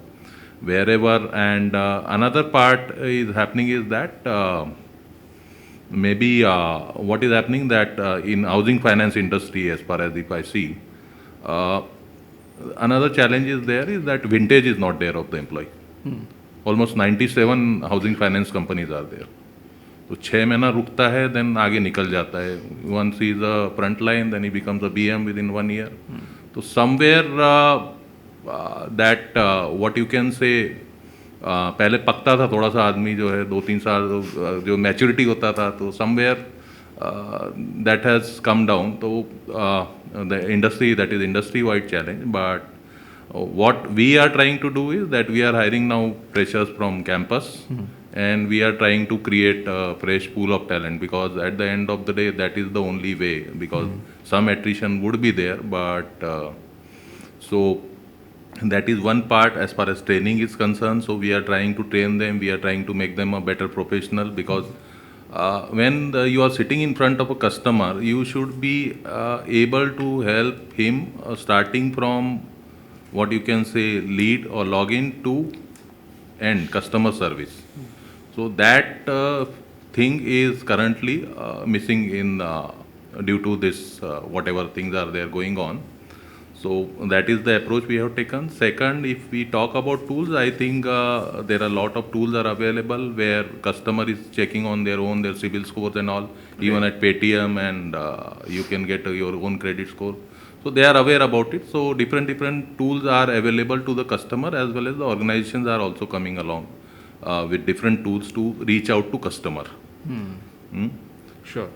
Wherever, and another part is happening is that maybe what is happening that in housing finance industry, as far as if I see, another challenge is there is that vintage is not there of the employee. Almost 97 housing finance companies are there. तो 6 महीना रुकता है, then आगे निकल जाता है. Once he is a front line, then he becomes a BM within 1 year. तो somewhere that what you can say, पहले पकता था थोड़ा सा आदमी जो है 2-3 साल जो मैच्योरिटी होता था, तो somewhere that has come down. तो the industry, that is industry wide challenge, but what we are trying to do is that we are hiring now freshers from campus, and we are trying to create a fresh pool of talent, because at the end of the day that is the only way, because some attrition would be there, but so that is one part as far as training is concerned. So we are trying to train them, we are trying to make them a better professional, because when you are sitting in front of a customer, you should be able to help him starting from what you can say lead or login to end customer service. So that thing is currently missing in due to this whatever things are there going on. So that is the approach we have taken. Second, if we talk about tools, I think there are a lot of tools are available where customer is checking on their own, their CIBIL scores and all, even at Paytm, and you can get your own credit score. So they are aware about it. So different tools are available to the customer, as well as the organizations are also coming along with different tools to reach out to customer. Sure.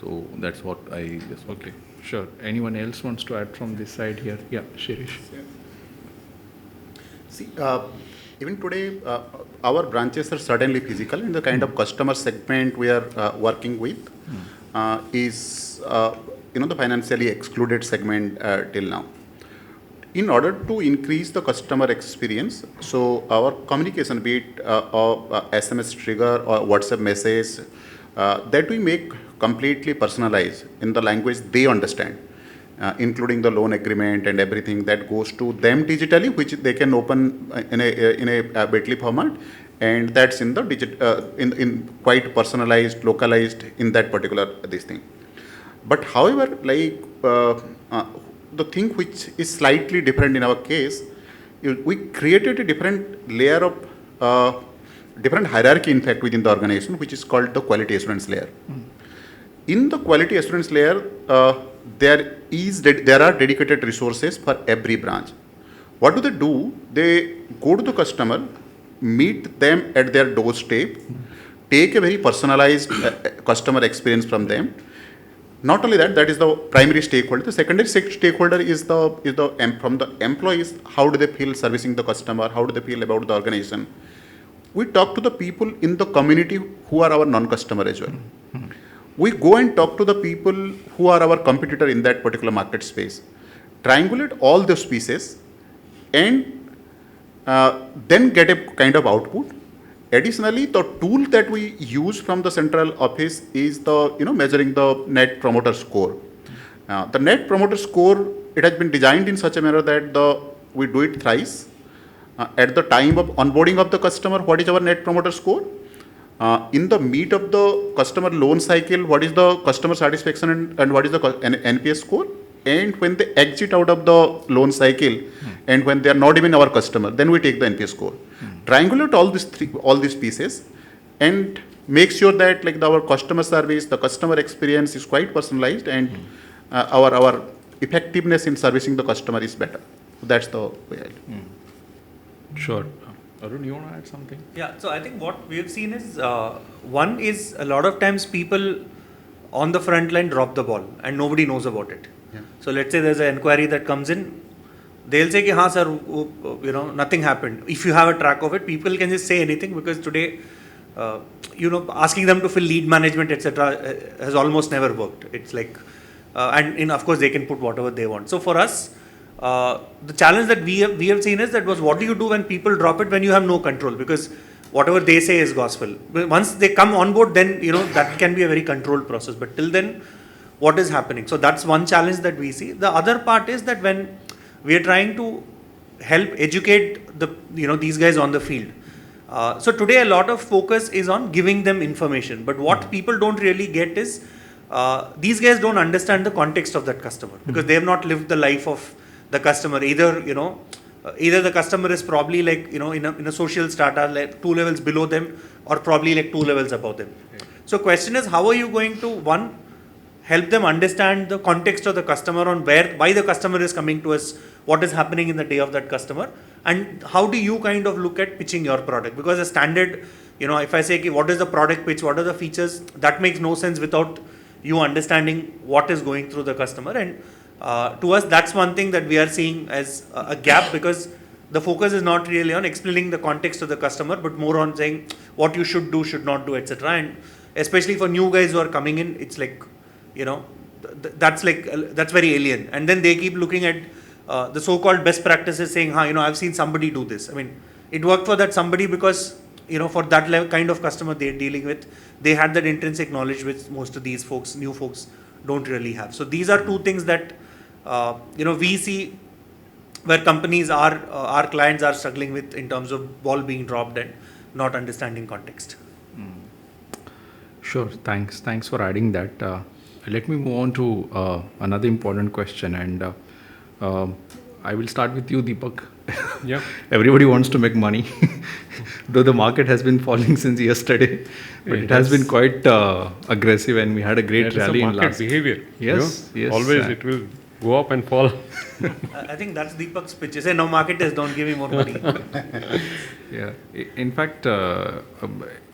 So that's what I guess. Okay. Sure. Anyone else wants to add from this side here? Yeah, Shirish. See, even today, our branches are certainly physical, and the kind of customer segment we are working with is, the financially excluded segment till now. In order to increase the customer experience, so our communication, be it SMS trigger or WhatsApp message, that we make completely personalized in the language they understand, including the loan agreement and everything that goes to them digitally, which they can open in a bit.ly format, and that's in the in quite personalized, localized in that particular this thing. But however, like the thing which is slightly different in our case, we created a different layer of different hierarchy, in fact, within the organization, which is called the quality assurance layer. In the quality assurance layer, there are dedicated resources for every branch. What do? They go to the customer, meet them at their doorstep, take a very personalized customer experience from them. Not only that, that is the primary stakeholder. The secondary stakeholder is from the employees. How do they feel servicing the customer? How do they feel about the organization? We talk to the people in the community who are our non-customer as well. We go and talk to the people who are our competitor in that particular market space, triangulate all those pieces, and then get a kind of output. Additionally, the tool that we use from the central office is the measuring the net promoter score. The net promoter score, it has been designed in such a manner that we do it thrice. At the time of onboarding of the customer, what is our net promoter score? In the meat of the customer loan cycle, what is the customer satisfaction and what is the NPS score? And when they exit out of the loan cycle, and when they are not even our customer, then we take the NPS score. Triangulate all these pieces, and make sure that our customer service, the customer experience is quite personalized, and our effectiveness in servicing the customer is better. That's the way I do. Sure. Arun, you want to add something? Yeah, so I think what we have seen is, one is a lot of times people on the front line drop the ball and nobody knows about it. Yeah. So let's say there's an inquiry that comes in, they'll say, "Ha, sir, nothing happened." If you have a track of it, people can just say anything, because today, asking them to fill lead management, etc., has almost never worked. It's like, and of course they can put whatever they want. So for us, the challenge that we have seen is that what do you do when people drop it when you have no control? Because whatever they say is gospel. Once they come on board, then that can be a very controlled process. But till then, what is happening? So that's one challenge that we see. The other part is that when we are trying to help educate these guys on the field. So today a lot of focus is on giving them information. But what people don't really get is these guys don't understand the context of that customer, because they have not lived the life of the customer. Either the customer is probably in a social strata, like 2 levels below them, or probably 2 levels above them. Right. So question is, how are you going to help them understand the context of the customer, on why the customer is coming to us, what is happening in the day of that customer, and how do you kind of look at pitching your product? Because a standard, if I say, what is the product pitch, what are the features, that makes no sense without you understanding what is going through the customer. And to us, that's one thing that we are seeing as a gap, because the focus is not really on explaining the context of the customer, but more on saying what you should do, should not do, etc. And especially for new guys who are coming in, it's that's very alien. And then they keep looking at the so-called best practices, saying, I've seen somebody do this. I mean, it worked for that somebody because, for that kind of customer they're dealing with, they had that intrinsic knowledge which most of these folks, new folks, don't really have. So these are two things that, we see where companies our clients are struggling with in terms of ball being dropped and not understanding context. Sure. Thanks for adding that. Let me move on to another important question. And I will start with you, Deepak. Yeah. Everybody wants to make money, though the market has been falling since yesterday, but it has been quite aggressive, and we had a great That is a rally in market last. behavior. Yes, yes. Always it will go up and fall. I think that's Deepak's pitch. Say, no, market is, don't give me more money. Yeah. In fact, a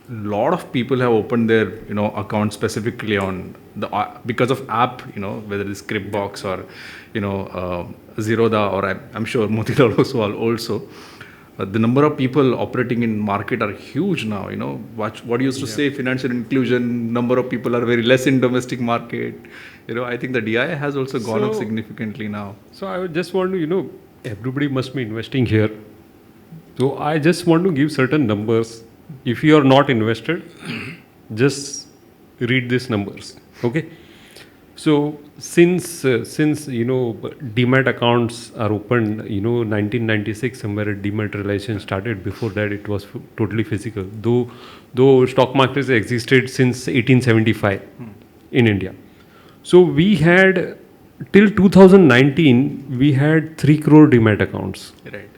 lot of people have opened their accounts specifically on the because of app, whether it's Scriptbox or Zerodha, or I'm sure Motilal Oswal also. The number of people operating in market are huge now. What used to say financial inclusion, number of people are very less in domestic market. I think the DI has also gone up significantly now. So I would just want to, everybody must be investing here. So I just want to give certain numbers. If you are not invested, just read these numbers. Okay. So since Demat accounts are opened, 1996 somewhere dematerialization started. Before that, it was totally physical. Though stock markets existed since 1875 in India. So we had till 2019 we had 3 crore Demat accounts. Right.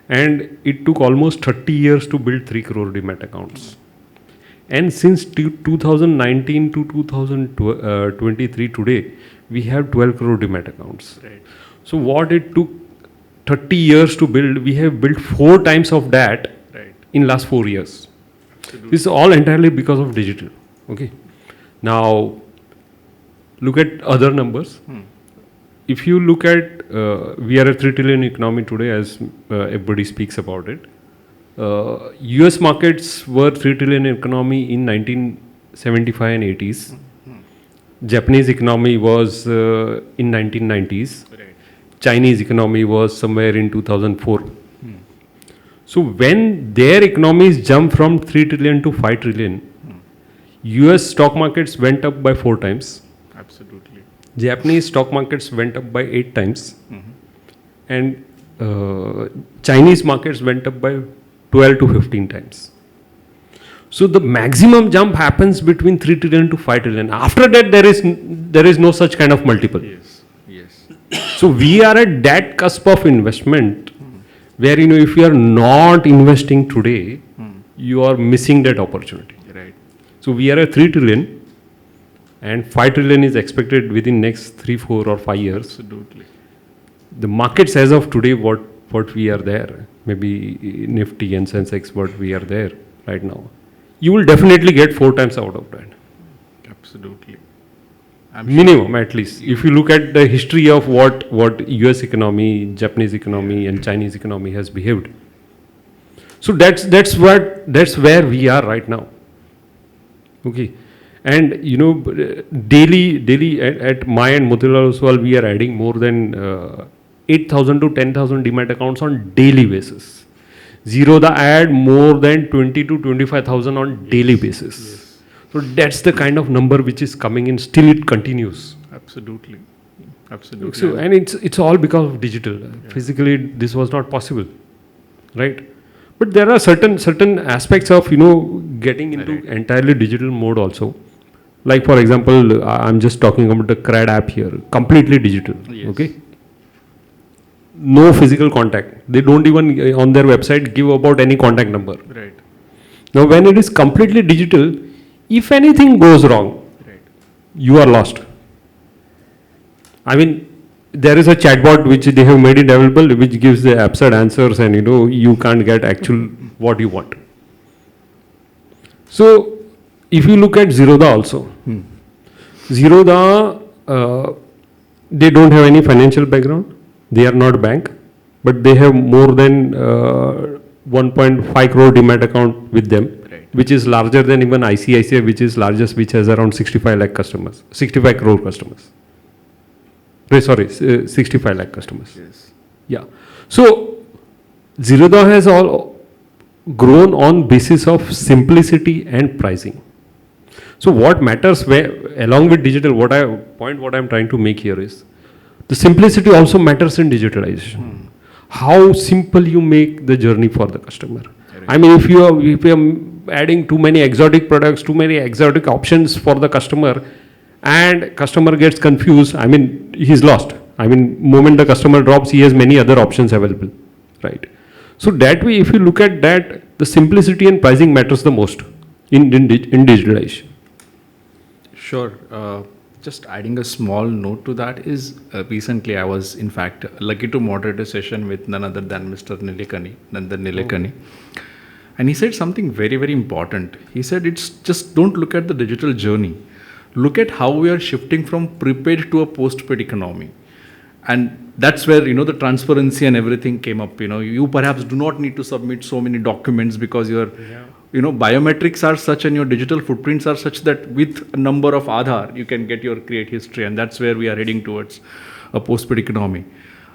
And it took almost 30 years to build 3 crore Demat accounts. And since 2019 to 2023 today, we have 12 crore Demat accounts. Right. So what it took 30 years to build, we have built 4 times of that in last 4 years. This is all entirely because of digital. Okay. Now, look at other numbers. If you look at, we are a 3 trillion economy today, as everybody speaks about it. US markets were 3 trillion economy in 1975 and 80s. Japanese economy was in 1990s. Chinese economy was somewhere in 2004. So when their economies jumped from 3 trillion to 5 trillion, US stock markets went up by 4 times. Absolutely. Japanese stock markets went up by 8 times. And Chinese markets went up by 12 to 15 times. So the maximum jump happens between 3 trillion to 5 trillion. After that, there is no such kind of multiple. Yes. Yes. So we are at that cusp of investment where, if you are not investing today, you are missing that opportunity. Right. So we are at 3 trillion and 5 trillion is expected within next 3, 4 or 5 years. Absolutely. The markets as of today, what we are there, maybe Nifty and Sensex, what we are there right now, you will definitely get 4 times out of that. Absolutely. Minimum, at least. If you look at the history of what US economy, Japanese economy and Chinese economy has behaved. So that's where we are right now. Okay. And daily at my and Motilal Oswal, we are adding more than 8,000 to 10,000 Demat accounts on daily basis. Zerodha add more than 20 to 25,000 on daily basis. Yes. So that's the kind of number which is coming in. Still, it continues. Absolutely. Absolutely. So, and it's all because of digital. Physically, this was not possible, right? But there are certain aspects of getting into entirely digital mode also. Like for example, I'm just talking about the CRAD app here, completely digital. Yes. Okay. No physical contact. They don't even on their website give about any contact number. Right. Now, when it is completely digital, if anything goes wrong, you are lost. I mean, there is a chatbot which they have made it available, which gives the absurd answers, and you can't get actual what you want. So, if you look at Zerodha also, Zerodha, they don't have any financial background. They are not a bank, but they have more than 1.5 crore Demat account with them, which is larger than even ICICI, which is largest, which has around 65 lakh customers, 65 crore customers. Sorry, 65 lakh customers. Yes. Yeah. So Zerodha has all grown on basis of simplicity and pricing. So what matters along with digital, what I'm trying to make here is the simplicity also matters in digitalization. How simple you make the journey for the customer. I mean, if you are adding too many exotic products, too many exotic options for the customer, and customer gets confused, I mean, he's lost. I mean, moment the customer drops, he has many other options available, right? So that way, if you look at that, the simplicity and pricing matters the most in digitalization. Sure. Just adding a small note to that is recently I was in fact lucky to moderate a session with none other than Mr. Nandan Nilekani. And he said something very, very important. He said, it's just don't look at the digital journey. Look at how we are shifting from prepaid to a postpaid economy. And that's where, the transparency and everything came up. You perhaps do not need to submit so many documents because your, biometrics are such and your digital footprints are such that with a number of Aadhaar, you can get your create history. And that's where we are heading towards a postpaid economy.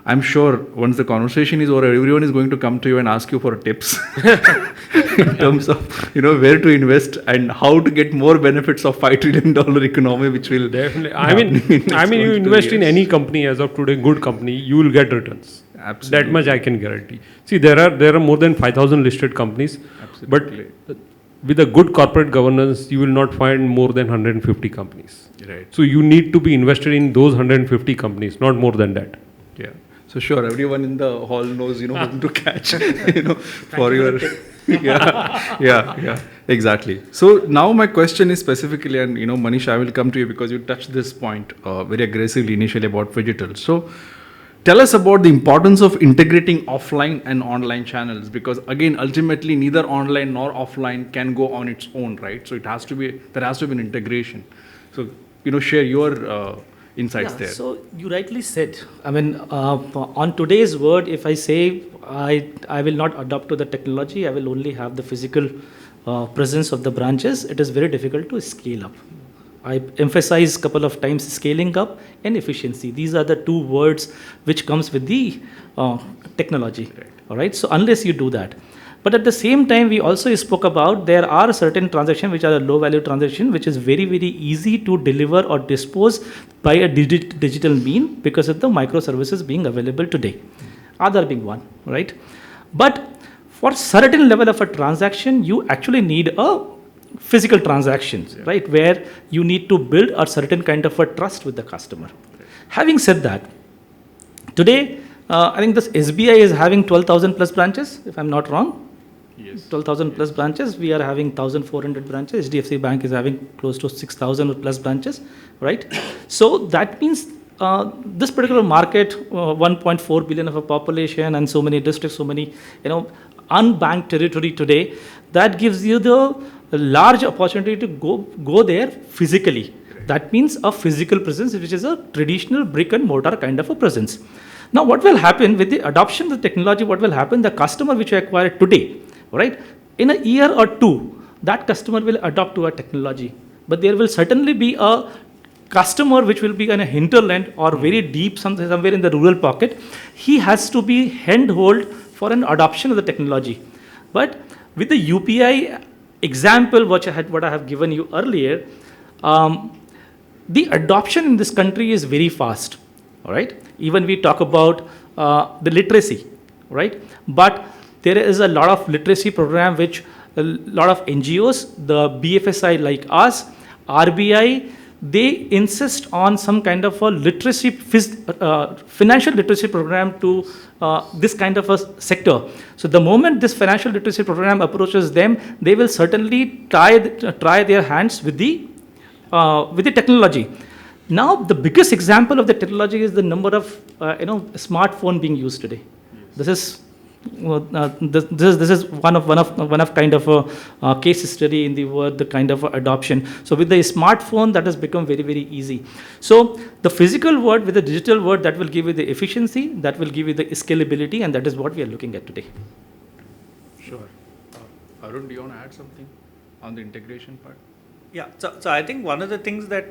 I'm sure once the conversation is over, everyone is going to come to you and ask you for tips in terms of, where to invest and how to get more benefits of $5 trillion economy, which will definitely. I mean, you invest in any company as of today, good company, you will get returns. Absolutely. That much I can guarantee. See, there are more than 5,000 listed companies, Absolutely. but with a good corporate governance, you will not find more than 150 companies. Right. So you need to be invested in those 150 companies, not more than that. Yeah. So sure, everyone in the hall knows, whom to catch, for your, yeah, exactly. So now my question is specifically, and Manish, I will come to you because you touched this point very aggressively initially about digital. So tell us about the importance of integrating offline and online channels, because again, ultimately, neither online nor offline can go on its own, right? So there has to be an integration. So, share your insights there. So you rightly said, I mean, on today's word, if I say I will not adopt to the technology, I will only have the physical presence of the branches, it is very difficult to scale up. I emphasize a couple of times scaling up and efficiency. These are the two words which comes with the technology. Right. All right. So unless you do that. But at the same time, we also spoke about there are certain transactions which are a low value transaction, which is very, very easy to deliver or dispose by a digital mean because of the microservices being available today. Other being one, right? But for certain level of a transaction, you actually need a physical transactions, right? Where you need to build a certain kind of a trust with the customer. Right. Having said that, today, I think this SBI is having 12,000 plus branches, if I'm not wrong. Yes. 12,000 plus branches. We are having 1,400 branches. HDFC Bank is having close to 6,000 plus branches, right? So that means this particular market, 1.4 billion of a population and so many districts, so many, unbanked territory today, that gives you the large opportunity to go there physically. Right. That means a physical presence, which is a traditional brick and mortar kind of a presence. Now, what will happen with the adoption of the technology? What will happen? The customer which you acquire today, right? In a year or two, that customer will adopt to our technology. But there will certainly be a customer which will be in a hinterland or very deep somewhere in the rural pocket. He has to be handhold for an adoption of the technology. But with the UPI example, what I have given you earlier, the adoption in this country is very fast. All right. Even we talk about the literacy, right? But there is a lot of literacy program which a lot of NGOs, the BFSI like us, RBI, they insist on some kind of a literacy, financial literacy program to this kind of a sector. So the moment this financial literacy program approaches them, they will certainly try their hands with the technology. Now, the biggest example of the technology is the number of smartphone being used today. Yes. This is one of kind of a case study in the world, the kind of adoption. So with the smartphone, that has become very, very easy. So the physical world with the digital world, that will give you the efficiency, that will give you the scalability, and that is what we are looking at today. Sure. Arun, do you want to add something on the integration part? Yeah. So I think one of the things that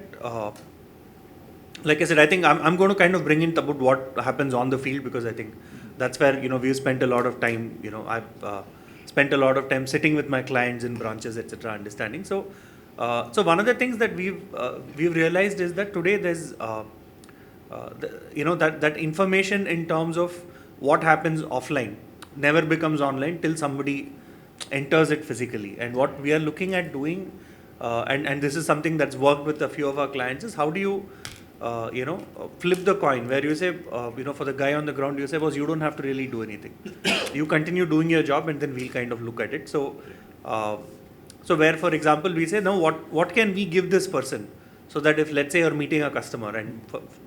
like I said, I think I'm going to kind of bring in about what happens on the field, because I think that's where, we've spent a lot of time, I've spent a lot of time sitting with my clients in branches, etc., understanding. So one of the things that we've realized is that today there's, that information in terms of what happens offline never becomes online till somebody enters it physically. And what we are looking at doing, and this is something that's worked with a few of our clients, is how do you flip the coin where you say, for the guy on the ground, you say, boss, you don't have to really do anything. You continue doing your job and then we'll kind of look at it. So, where, for example, we say, now what can we give this person? So that if, let's say, you're meeting a customer and,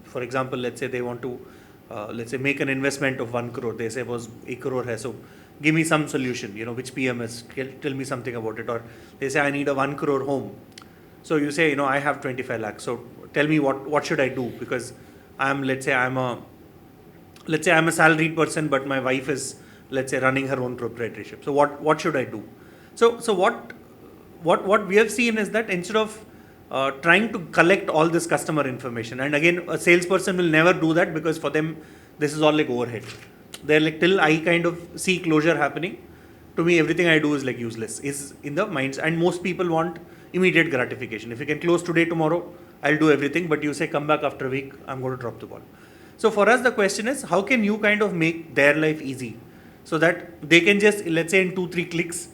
for example, let's say they want to, make an investment of 1 crore. They say, boss, 1 crore hai, so give me some solution, which PMS, tell me something about it. Or they say, I need a 1 crore home. So you say, I have 25 lakhs. So tell me what should I do? Because let's say I'm a salaried person, but my wife is, let's say, running her own proprietorship. So what should I do? So what we have seen is that instead of trying to collect all this customer information, and again, a salesperson will never do that because for them, this is all like overhead. They're like, till I kind of see closure happening, to me, everything I do is like useless, is in the minds. And most people want immediate gratification. If you can close today, tomorrow, I'll do everything. But you say, come back after a week, I'm going to drop the ball. So for us, the question is, how can you kind of make their life easy so that they can just, let's say in 2-3 clicks,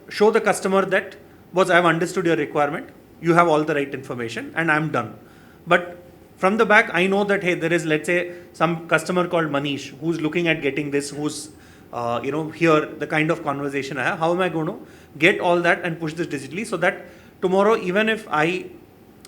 show the customer that, boss, I've understood your requirement. You have all the right information and I'm done. But from the back, I know that, hey, there is, let's say, some customer called Manish who's looking at getting this, who's, here, the kind of conversation I have. How am I going to get all that and push this digitally so that tomorrow, even if I,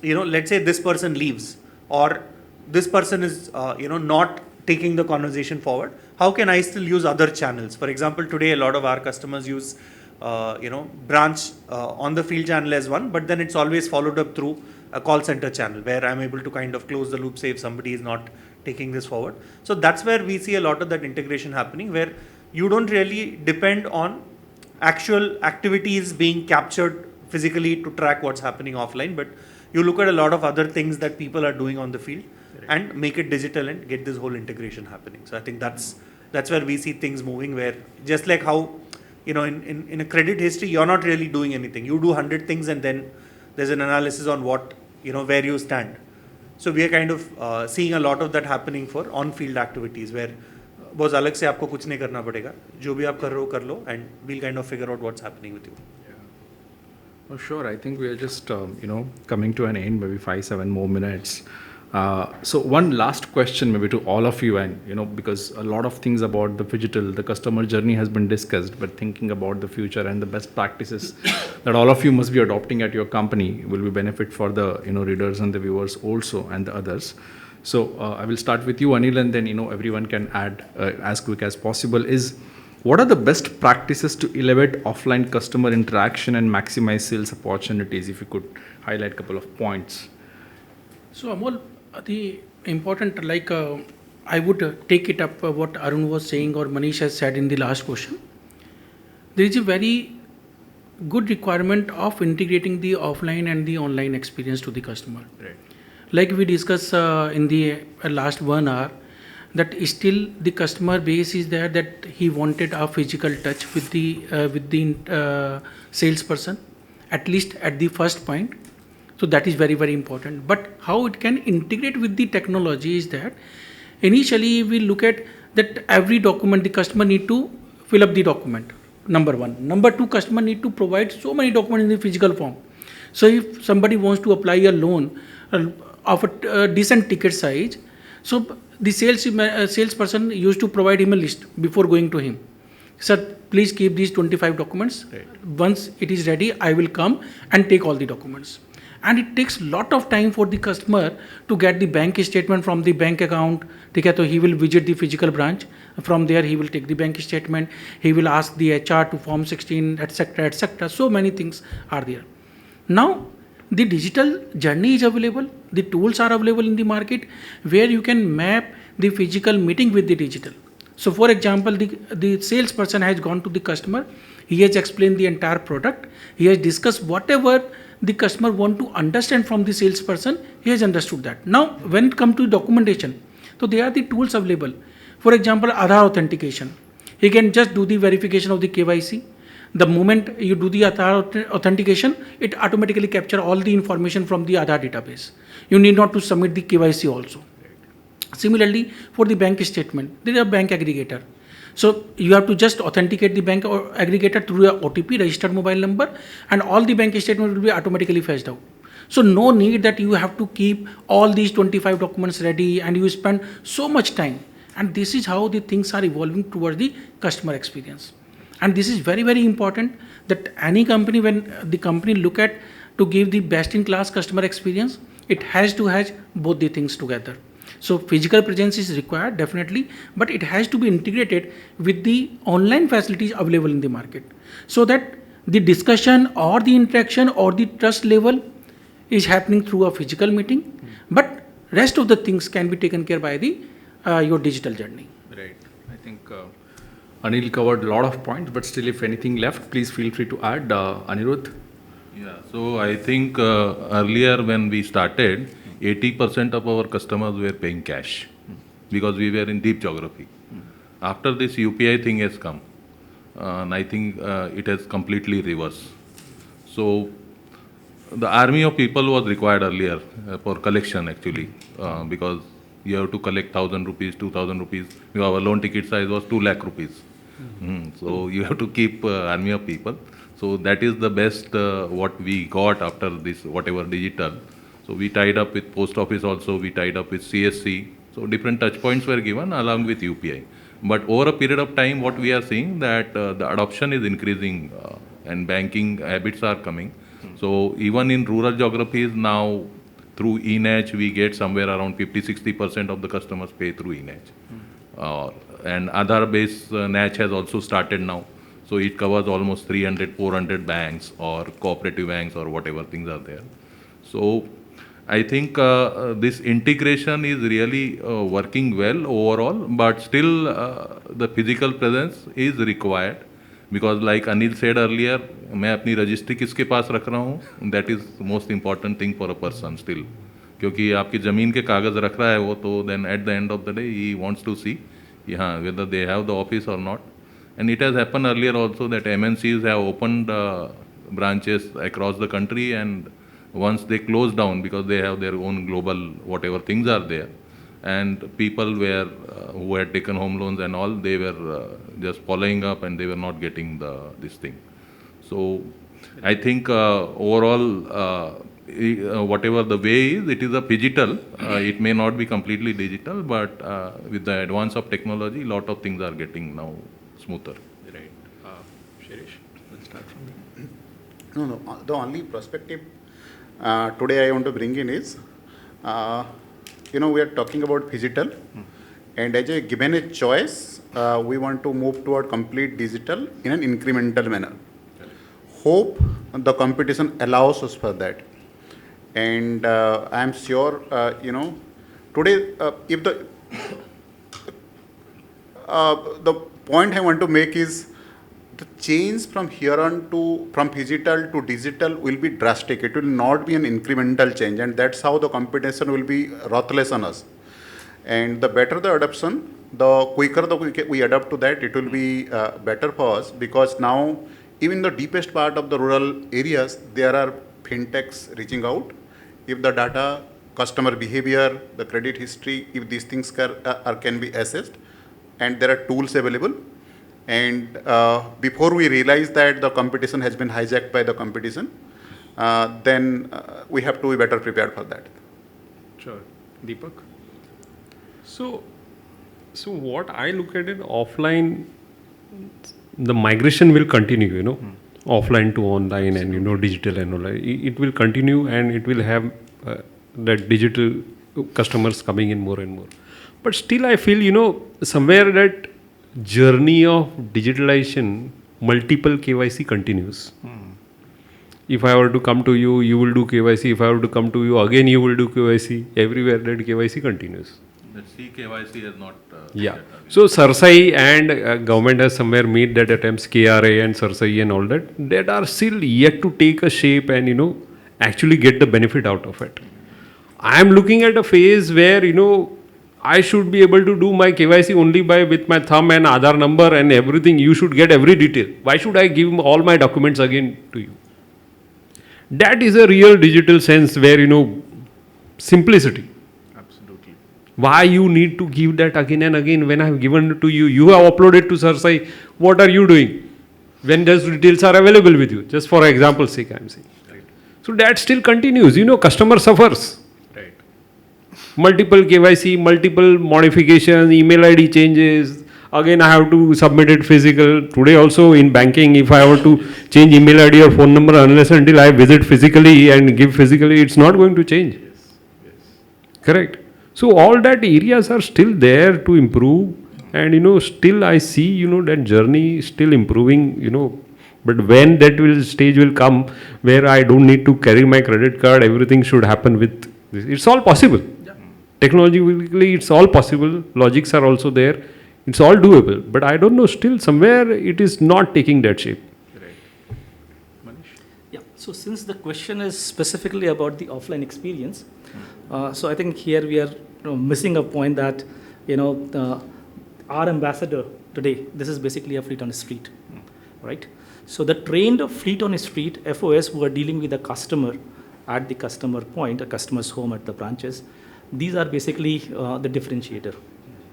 let's say this person leaves or this person is, not taking the conversation forward, how can I still use other channels? For example, today, a lot of our customers use, branch on the field channel as one, but then it's always followed up through a call center channel where I'm able to kind of close the loop, say if somebody is not taking this forward. So that's where we see a lot of that integration happening, where you don't really depend on actual activities being captured physically to track what's happening offline, but you look at a lot of other things that people are doing on the field and make it digital and get this whole integration happening. So I think that's where we see things moving, where just like how, in a credit history, you're not really doing anything. You do 100 things and then there's an analysis on what, where you stand. So we are kind of seeing a lot of that happening for on-field activities where बहुत अलग से आपको कुछ नहीं करना पड़ेगा, जो भी आप कर रहे हो कर लो, and we'll kind of figure out what's happening with you. Oh, sure. I think we are just, coming to an end, maybe 5-7 more minutes. So one last question maybe to all of you, and, because a lot of things about the digital, the customer journey has been discussed, but thinking about the future and the best practices that all of you must be adopting at your company will be benefit for the, readers and the viewers also and the others. So I will start with you, Anil, and then, everyone can add as quick as possible is, what are the best practices to elevate offline customer interaction and maximize sales opportunities? If you could highlight a couple of points. So Amol, the important, I would take it up what Arun was saying or Manish has said in the last question. There is a very good requirement of integrating the offline and the online experience to the customer. Right. Like we discussed in the last 1 hour, that still the customer base is there, that he wanted a physical touch with the salesperson, at least at the first point. So that is very, very important. But how it can integrate with the technology is that initially we look at that every document the customer need to fill up the document. Number 1. Number 2, customer need to provide so many documents in the physical form. So if somebody wants to apply a loan of a decent ticket size, so the salesperson used to provide him a list before going to him. Sir, please keep these 25 documents. Right. Once it is ready, I will come and take all the documents. And it takes lot of time for the customer to get the bank statement from the bank account. So he will visit the physical branch. From there, he will take the bank statement. He will ask the HR to form 16, etc., etc. So many things are there. Now, the digital journey is available. The tools are available in the market where you can map the physical meeting with the digital. So, for example, the salesperson has gone to the customer. He has explained the entire product. He has discussed whatever the customer want to understand from the salesperson. He has understood that. Now, when it comes to documentation, so there are the tools available. For example, Aadhaar authentication. He can just do the verification of the KYC. The moment you do the Aadhaar authentication, it automatically captures all the information from the Aadhaar database. You need not to submit the KYC also. Similarly, for the bank statement, there is a bank aggregator. So you have to just authenticate the bank aggregator through a OTP, registered mobile number, and all the bank statement will be automatically fetched out. So no need that you have to keep all these 25 documents ready and you spend so much time. And this is how the things are evolving towards the customer experience. And this is very, very important that any company, when the company look at to give the best in class customer experience, it has to have both the things together. So physical presence is required definitely, but it has to be integrated with the online facilities available in the market, so that the discussion or the interaction or the trust level is happening through a physical meeting, but rest of the things can be taken care by the your digital journey. Right. I think Anil covered a lot of points, but still, if anything left, please feel free to add. Anirudh? Yeah, so I think earlier when we started, 80% of our customers were paying cash because we were in deep geography. After this UPI thing has come, and I think it has completely reversed. So the army of people was required earlier for collection actually, because you have to collect 1,000 rupees, 2,000 rupees. Our loan ticket size was 2 lakh rupees. So you have to keep army of people. So that is the best what we got after this whatever digital. So we tied up with post office also, we tied up with CSC. So different touch points were given along with UPI. But over a period of time, what we are seeing that the adoption is increasing and banking habits are coming. So even in rural geographies now, through eNACH, we get somewhere around 50-60% of the customers pay through eNACH. And Aadhaar-based NACH has also started now. So it covers almost 300, 400 banks or cooperative banks or whatever things are there. So I think this integration is really working well overall, but still the physical presence is required. Because like Anil said earlier, मैं अपनी registry किसके पास रख रहा हूँ, that is most important thing for a person still. क्योंकि आपकी ज़मीन के कागज़ रख रहा है वो, तो then at the end of the day he wants to see हाँ whether they have the office or not. And it has happened earlier also that MNCs have opened branches across the country, and once they close down because they have their own global whatever things are there, and people were who had taken home loans and all, they were just following up and they were not getting this thing. So I think overall whatever the way is, it is a phygital. It may not be completely digital, but with the advance of technology, lot of things are getting now smoother. Right. Shirish, let's start from you. No, the only perspective today I want to bring in is, we are talking about phygital, and as a given a choice, we want to move toward complete digital in an incremental manner. Hope the competition allows us for that. And I am sure, today, if the point I want to make is the change from here on from phygital to digital will be drastic. It will not be an incremental change, and that's how the competition will be ruthless on us. And the better the adoption, the quicker we adapt to that, it will be better for us, because now even the deepest part of the rural areas, there are fintechs reaching out. If the data, customer behavior, the credit history, if these things can be assessed, and there are tools available. And before we realize that the competition has been hijacked by the competition, then we have to be better prepared for that. Sure. Deepak? So what I look at it, offline, the migration will continue, offline to online and, digital and all. It will continue, and it will have that digital customers coming in more and more. But still I feel, somewhere that journey of digitalization, multiple KYC continues. If I were to come to you, you will do KYC. If I were to come to you, again you will do KYC. Everywhere that KYC continues. The CKYC has not. Yeah. So Sarsai and government has somewhere made that attempts, KRA and Sarsai and all that are still yet to take a shape and actually get the benefit out of it. I am looking at a phase where I should be able to do my KYC only with my thumb and Aadhaar number and everything. You should get every detail. Why should I give all my documents again to you? That is a real digital sense where simplicity. Absolutely. Why you need to give that again and again when I have given it to you? You have uploaded to Sarsai. What are you doing when those details are available with you? Just for example's sake, I am saying. Right. So that still continues. Customer suffers. Right. Multiple KYC, multiple modifications, email ID changes. Again, I have to submit it physical. Today also in banking, if I were to change email ID or phone number, unless until I visit physically and give physically, it's not going to change. Correct. So all that areas are still there to improve, and still I see that journey still improving. But when that stage will come where I don't need to carry my credit card, everything should happen with this. It's all possible. Technologically, it's all possible. Logics are also there. It's all doable. But I don't know. Still, somewhere it is not taking that shape. Yeah, so since the question is specifically about the offline experience, so I think here we are missing a point that, our ambassador today, this is basically a fleet on the street, right? So the trained fleet on the street, FOS, who are dealing with the customer at the customer point, a customer's home at the branches, these are basically the differentiator.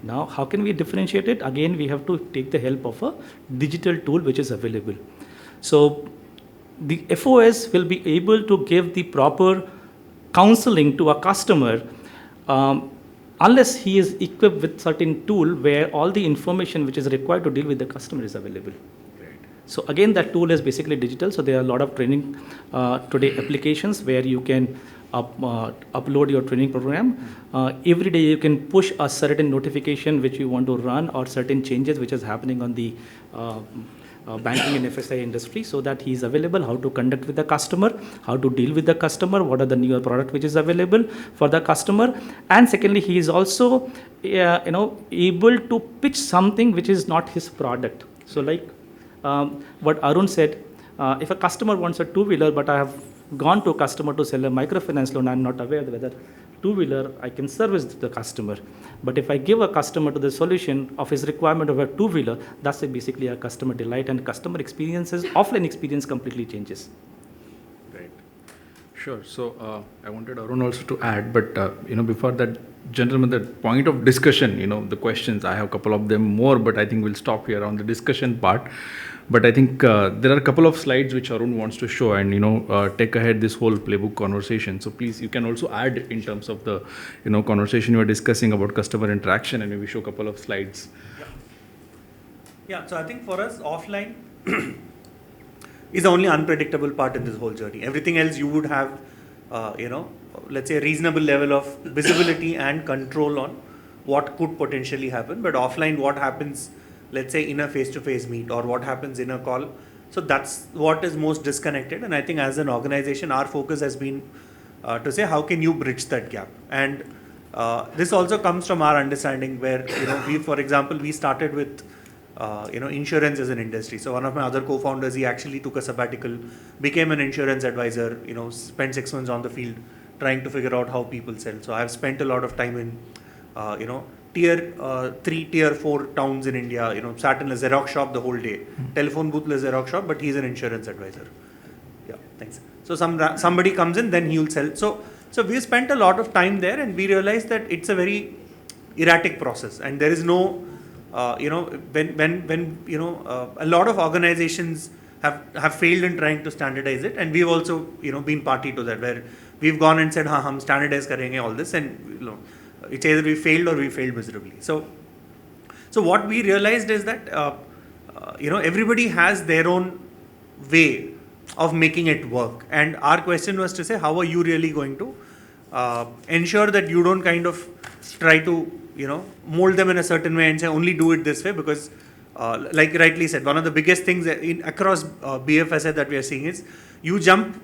Now, how can we differentiate it? Again, we have to take the help of a digital tool which is available. So the FOS will be able to give the proper counseling to a customer unless he is equipped with certain tool where all the information which is required to deal with the customer is available. So again, that tool is basically digital. So there are a lot of training today applications where you can upload your training program. Every day you can push a certain notification which you want to run or certain changes which is happening on the banking and FSI industry, so that he is available, how to conduct with the customer, how to deal with the customer, what are the newer product which is available for the customer. And secondly, he is also able to pitch something which is not his product. So like what Arun said, if a customer wants a two-wheeler, but I have gone to a customer to sell a microfinance loan, I'm not aware whether two-wheeler I can service the customer. But if I give a customer to the solution of his requirement of a two-wheeler, that's basically a customer delight, and customer experiences, offline experience completely changes. Right. Sure. So I wanted Arun also to add, but before that, gentlemen, the point of discussion, the questions, I have a couple of them more, but I think we'll stop here on the discussion part. But I think there are a couple of slides which Arun wants to show and, take ahead this whole playbook conversation. So please, you can also add in terms of the, conversation you are discussing about customer interaction, and maybe show a couple of slides. Yeah, so I think for us, offline is the only unpredictable part in this whole journey. Everything else you would have, let's say a reasonable level of visibility and control on what could potentially happen. But offline, what happens, let's say in a face-to-face meet, or what happens in a call. So that's what is most disconnected. And I think as an organization, our focus has been to say, how can you bridge that gap? And this also comes from our understanding where, we, for example, we started with, insurance as an industry. So one of my other co-founders, he actually took a sabbatical, became an insurance advisor, spent 6 months on the field trying to figure out how people sell. So I've spent a lot of time in, tier 3, tier 4 towns in India, sat in a Xerox shop the whole day, telephone booth in a Xerox shop, but he's an insurance advisor. Yeah, thanks. So somebody comes in, then he will sell. So we spent a lot of time there, and we realized that it's a very erratic process, and there is no, when a lot of organizations have failed in trying to standardize it, and we've also, been party to that, where we've gone and said, hum standardize karenge all this, and it's either we failed or we failed miserably. So what we realized is that, everybody has their own way of making it work. And our question was to say, how are you really going to ensure that you don't kind of try to, mold them in a certain way and say, only do it this way, because like rightly said, one of the biggest things across BFSI that we are seeing is, you jump,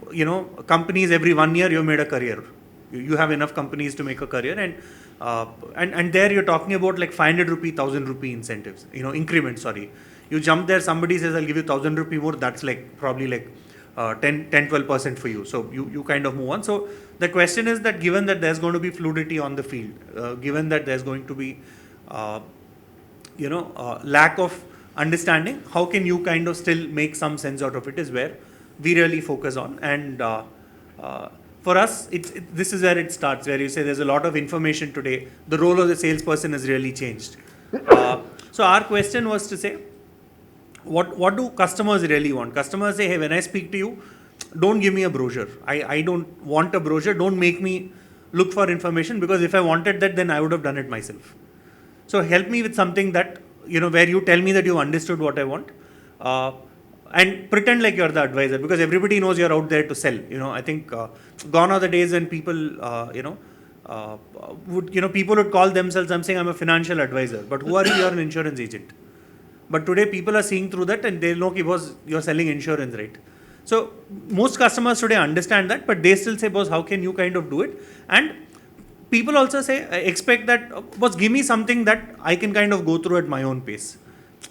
companies every 1 year, you've made a career. You have enough companies to make a career, and there you're talking about like 500 rupee, 1000 rupee incentives, increments, sorry. You jump there, somebody says, I'll give you 1000 rupee more, that's like probably like 10-12% for you. So you kind of move on. So the question is that given that there's going to be fluidity on the field, given that there's going to be, lack of understanding, how can you kind of still make some sense out of it is where we really focus on. And for us, this is where it starts, where you say there's a lot of information today. The role of the salesperson has really changed. So our question was to say, what do customers really want? Customers say, hey, when I speak to you, don't give me a brochure. I don't want a brochure. Don't make me look for information, because if I wanted that, then I would have done it myself. So help me with something that, where you tell me that you understood what I want, and pretend like you're the advisor, because everybody knows you're out there to sell. I think gone are the days when people, people would call themselves, I'm saying I'm a financial advisor, but who are you? You're an insurance agent. But today people are seeing through that and they know boss, you're selling insurance, right? So most customers today understand that, but they still say, boss, how can you kind of do it? And people also say, expect that, boss, give me something that I can kind of go through at my own pace.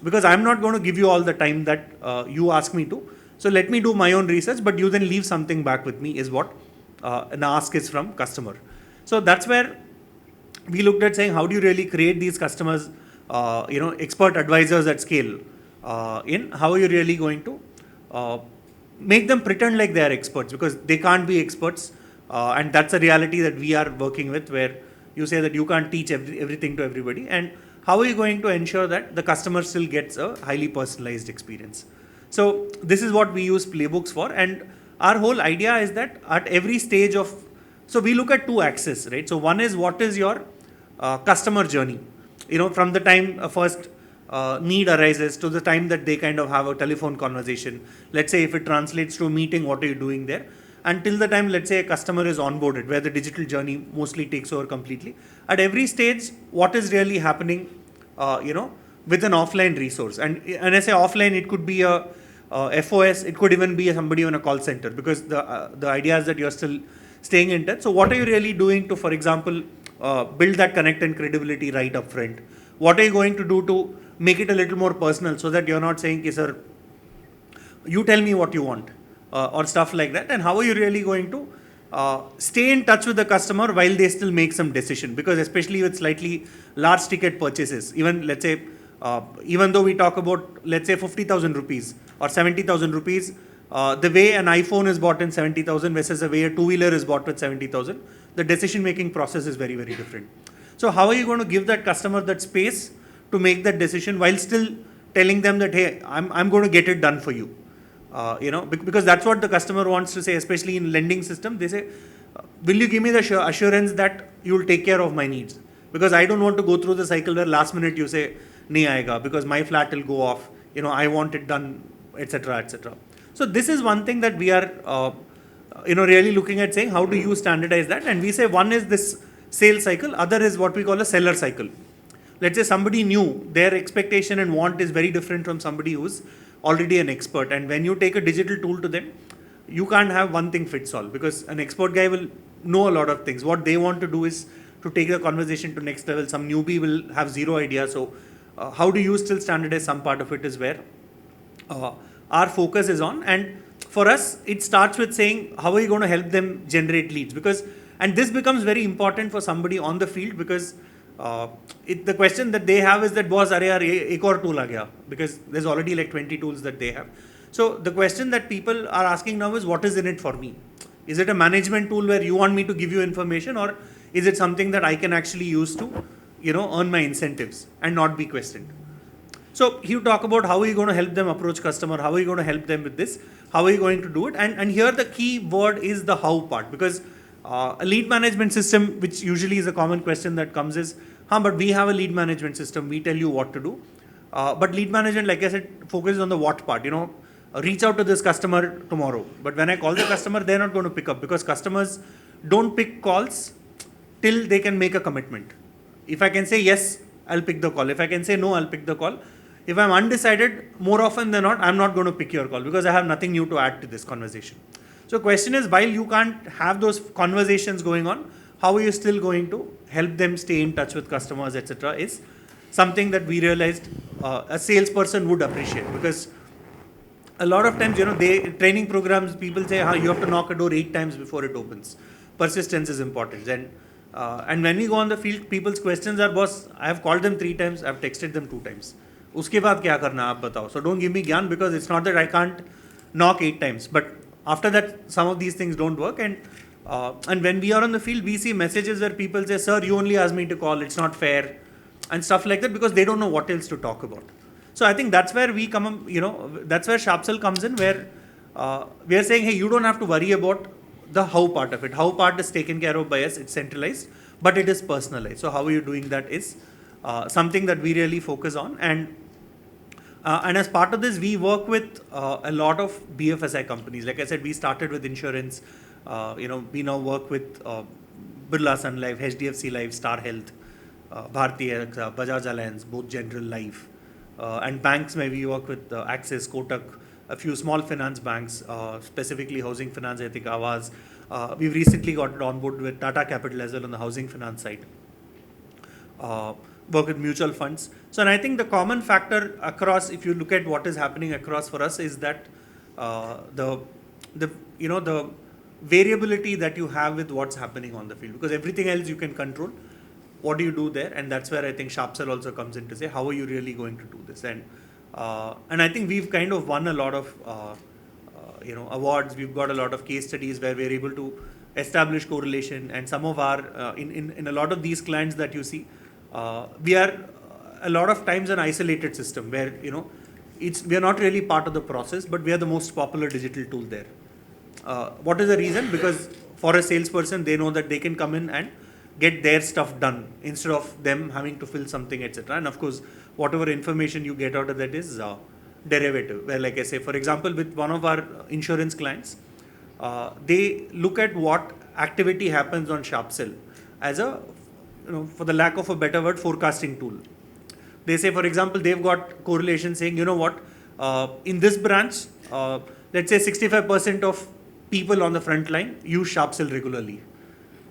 Because I'm not going to give you all the time that you ask me to. So let me do my own research, but you then leave something back with me, is what an ask is from customer. So that's where we looked at saying, how do you really create these customers, expert advisors at scale? How are you really going to make them pretend like they are experts, because they can't be experts. And that's a reality that we are working with, where you say that you can't teach everything to everybody. And how are you going to ensure that the customer still gets a highly personalized experience? So this is what we use playbooks for. And our whole idea is that at every stage of, so we look at two axes, right? So one is, what is your customer journey? From the time a first need arises to the time that they kind of have a telephone conversation. Let's say if it translates to a meeting, what are you doing there? Until the time, let's say, a customer is onboarded, where the digital journey mostly takes over completely. At every stage, what is really happening, with an offline resource. And I say offline, it could be a FOS, it could even be somebody on a call center, because the idea is that you're still staying in touch. So what are you really doing to, for example, build that connect and credibility right up front? What are you going to do to make it a little more personal, so that you're not saying, sir, you tell me what you want, or stuff like that? And how are you really going to stay in touch with the customer while they still make some decision? Because especially with slightly large ticket purchases, even let's say, even though we talk about, let's say, 50,000 rupees or 70,000 rupees, the way an iPhone is bought in 70,000 versus the way a two-wheeler is bought with 70,000, the decision-making process is very, very different. So how are you going to give that customer that space to make that decision while still telling them that, hey, I'm going to get it done for you? Because that's what the customer wants to say, especially in lending system. They say, will you give me the assurance that you will take care of my needs? Because I don't want to go through the cycle where last minute you say, nahi aayega, because my flat will go off, I want it done, etc., etc. So this is one thing that we are, really looking at, saying, how do you standardize that? And we say one is this sales cycle, other is what we call a seller cycle. Let's say somebody new, their expectation and want is very different from somebody who's already an expert. And when you take a digital tool to them, you can't have one thing fits all, because an expert guy will know a lot of things. What they want to do is to take the conversation to next level. Some newbie will have zero idea. So how do you still standardize some part of it is where our focus is on. And for us, it starts with saying, how are you going to help them generate leads? And this becomes very important for somebody on the field, because the question that they have is that, boss, arey yaar, ek aur tool aa gaya, because there's already like 20 tools that they have. So the question that people are asking now is, what is in it for me? Is it a management tool where you want me to give you information, or is it something that I can actually use to, earn my incentives and not be questioned? So you talk about how are you going to help them approach customer, how are you going to help them with this, how are you going to do it? And here the key word is the how part, because a lead management system, which usually is a common question that comes, is, but we have a lead management system, we tell you what to do. But lead management, like I said, focuses on the what part, reach out to this customer tomorrow. But when I call the customer, they're not going to pick up, because customers don't pick calls till they can make a commitment. If I can say yes, I'll pick the call. If I can say no, I'll pick the call. If I'm undecided, more often than not, I'm not going to pick your call, because I have nothing new to add to this conversation. So question is, while you can't have those conversations going on, how are you still going to help them stay in touch with customers, etc., is something that we realized a salesperson would appreciate. Because a lot of times, training programs, people say, you have to knock a door 8 times before it opens. Persistence is important. And when we go on the field, people's questions are, boss, I have called them 3 times, I've texted them 2 times. Uske baad kya karna, aap batao. So don't give me gyan, because it's not that I can't knock 8 times. But after that, some of these things don't work. And when we are on the field, we see messages where people say, sir, you only asked me to call, it's not fair, and stuff like that, because they don't know what else to talk about. So I think that's where we come, that's where Sharpsell comes in, where we are saying, hey, you don't have to worry about the how part of it. How part is taken care of by us, it's centralized, but it is personalized. So how are you doing that is something that we really focus on. And as part of this, we work with a lot of BFSI companies. Like I said, we started with insurance. We now work with Birla Sun Life, HDFC Life, Star Health, Bharti Airtel, Bajaj Allianz, both General Life, and banks. Maybe we work with Axis, Kotak, a few small finance banks, specifically housing finance. I think Aavas. We've recently got on board with Tata Capital as well on the housing finance side. Work with mutual funds. So, and I think the common factor across, if you look at what is happening across for us, is that the variability that you have with what's happening on the field, because everything else you can control. What do you do there? And that's where I think Sharpsell also comes in to say, how are you really going to do this? And I think we've kind of won a lot of awards. We've got a lot of case studies where we're able to establish correlation. And some of our in a lot of these clients that you see, we are a lot of times an isolated system where we are not really part of the process, but we are the most popular digital tool there. What is the reason? Because for a salesperson, they know that they can come in and get their stuff done instead of them having to fill something, etc. And of course, whatever information you get out of that is derivative. Where, like I say, for example, with one of our insurance clients, they look at what activity happens on Sharpsell as a, for the lack of a better word, forecasting tool. They say, for example, they've got correlation saying, you know what, in this branch, let's say 65% of people on the front line use Sharpsell regularly.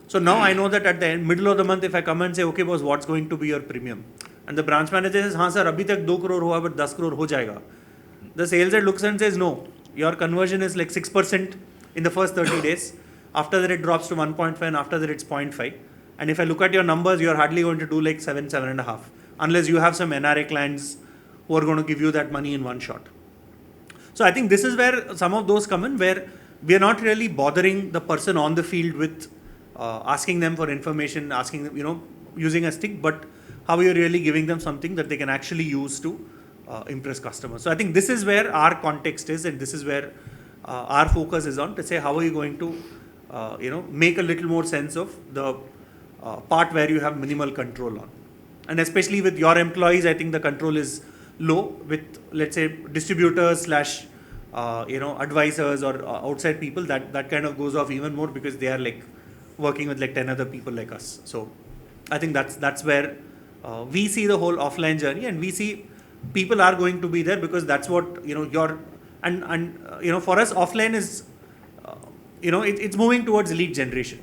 So now I know that at the middle of the month, if I come and say, okay, boss, what's going to be your premium? And the branch manager says, हाँ sir, अभी तक 2 crore हुआ, but 10 crore हो जाएगा. The sales head looks and says, no, your conversion is like 6% in the first 30 days. After that, it drops to 1.5, and after that, it's 0.5. And if I look at your numbers, you're hardly going to do like 7.5, unless you have some NRA clients who are going to give you that money in one shot. So I think this is where some of those come in, where we are not really bothering the person on the field with asking them for information, asking them, using a stick, but how are you really giving them something that they can actually use to impress customers. So I think this is where our context is, and this is where our focus is on, to say how are you going to make a little more sense of the part where you have minimal control on. And especially with your employees, I think the control is low. With, let's say, distributors slash advisors or outside people, that kind of goes off even more, because they are like working with like 10 other people like us. So I think that's where we see the whole offline journey, and we see people are going to be there, because that's what for us offline is it's moving towards lead generation,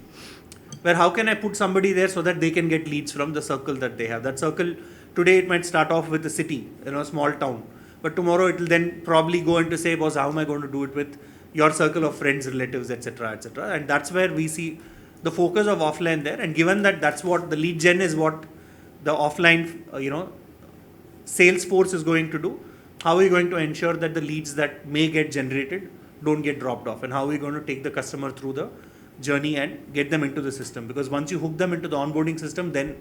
where how can I put somebody there so that they can get leads from the circle that they have. That circle today, it might start off with a city, a small town, but tomorrow it will then probably go into say, boss, how am I going to do it with your circle of friends, relatives, etc., etc. And that's where we see the focus of offline there. And given that that's what the lead gen is, what the offline sales force is going to do, how are we going to ensure that the leads that may get generated don't get dropped off, and how are we going to take the customer through the journey and get them into the system? Because once you hook them into the onboarding system, then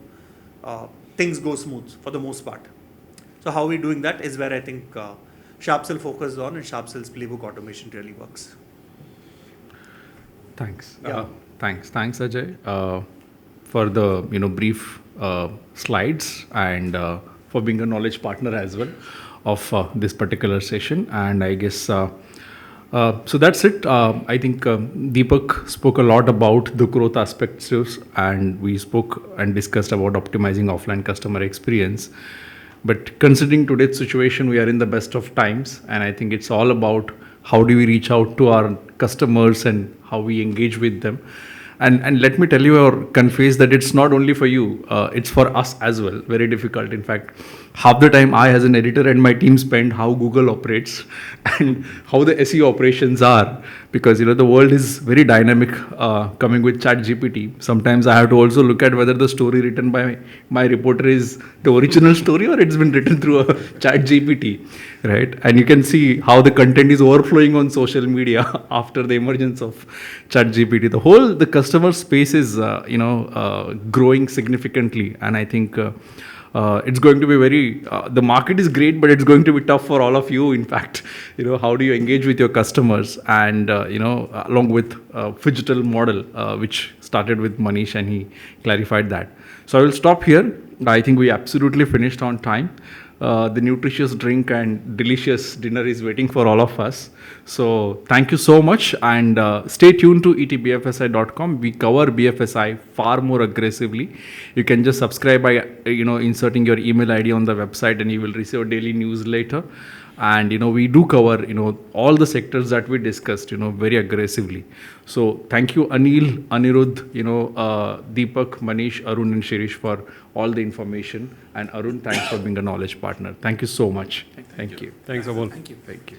things go smooth for the most part. So how are we doing that is where I think Sharpsell focuses on, and Sharpsell's playbook automation really works. Thanks. Yeah. Thanks, Ajay, for the brief slides, and for being a knowledge partner as well of this particular session. And I guess so that's it. I think Deepak spoke a lot about the growth aspects, and we spoke and discussed about optimizing offline customer experience. But considering today's situation, we are in the best of times, and I think it's all about how do we reach out to our customers and how we engage with them. And let me tell you or confess that it's not only for you, it's for us as well. Very difficult. In fact, half the time I as an editor and my team spend how Google operates and how the SEO operations are, because the world is very dynamic, coming with ChatGPT. Sometimes I have to also look at whether the story written by my reporter is the original story or it's been written through a ChatGPT, right? And you can see how the content is overflowing on social media after the emergence of ChatGPT. The customer space is growing significantly, and I think it's going to be very, the market is great, but it's going to be tough for all of you. In fact, how do you engage with your customers? And, along with Phygital model, which started with Manish, and he clarified that. So I will stop here. I think we absolutely finished on time. The nutritious drink and delicious dinner is waiting for all of us. So thank you so much, and stay tuned to etbfsi.com. We cover BFSI far more aggressively. You can just subscribe by inserting your email ID on the website, and you will receive a daily newsletter. And we do cover all the sectors that we discussed very aggressively. So thank you, Anil, Anirudh, Deepak, Manish, Arun, and Shirish for all the information. And Arun, thanks for being a knowledge partner. Thank you so much. Thank you. Thanks, Abol. Thank you. Thank you.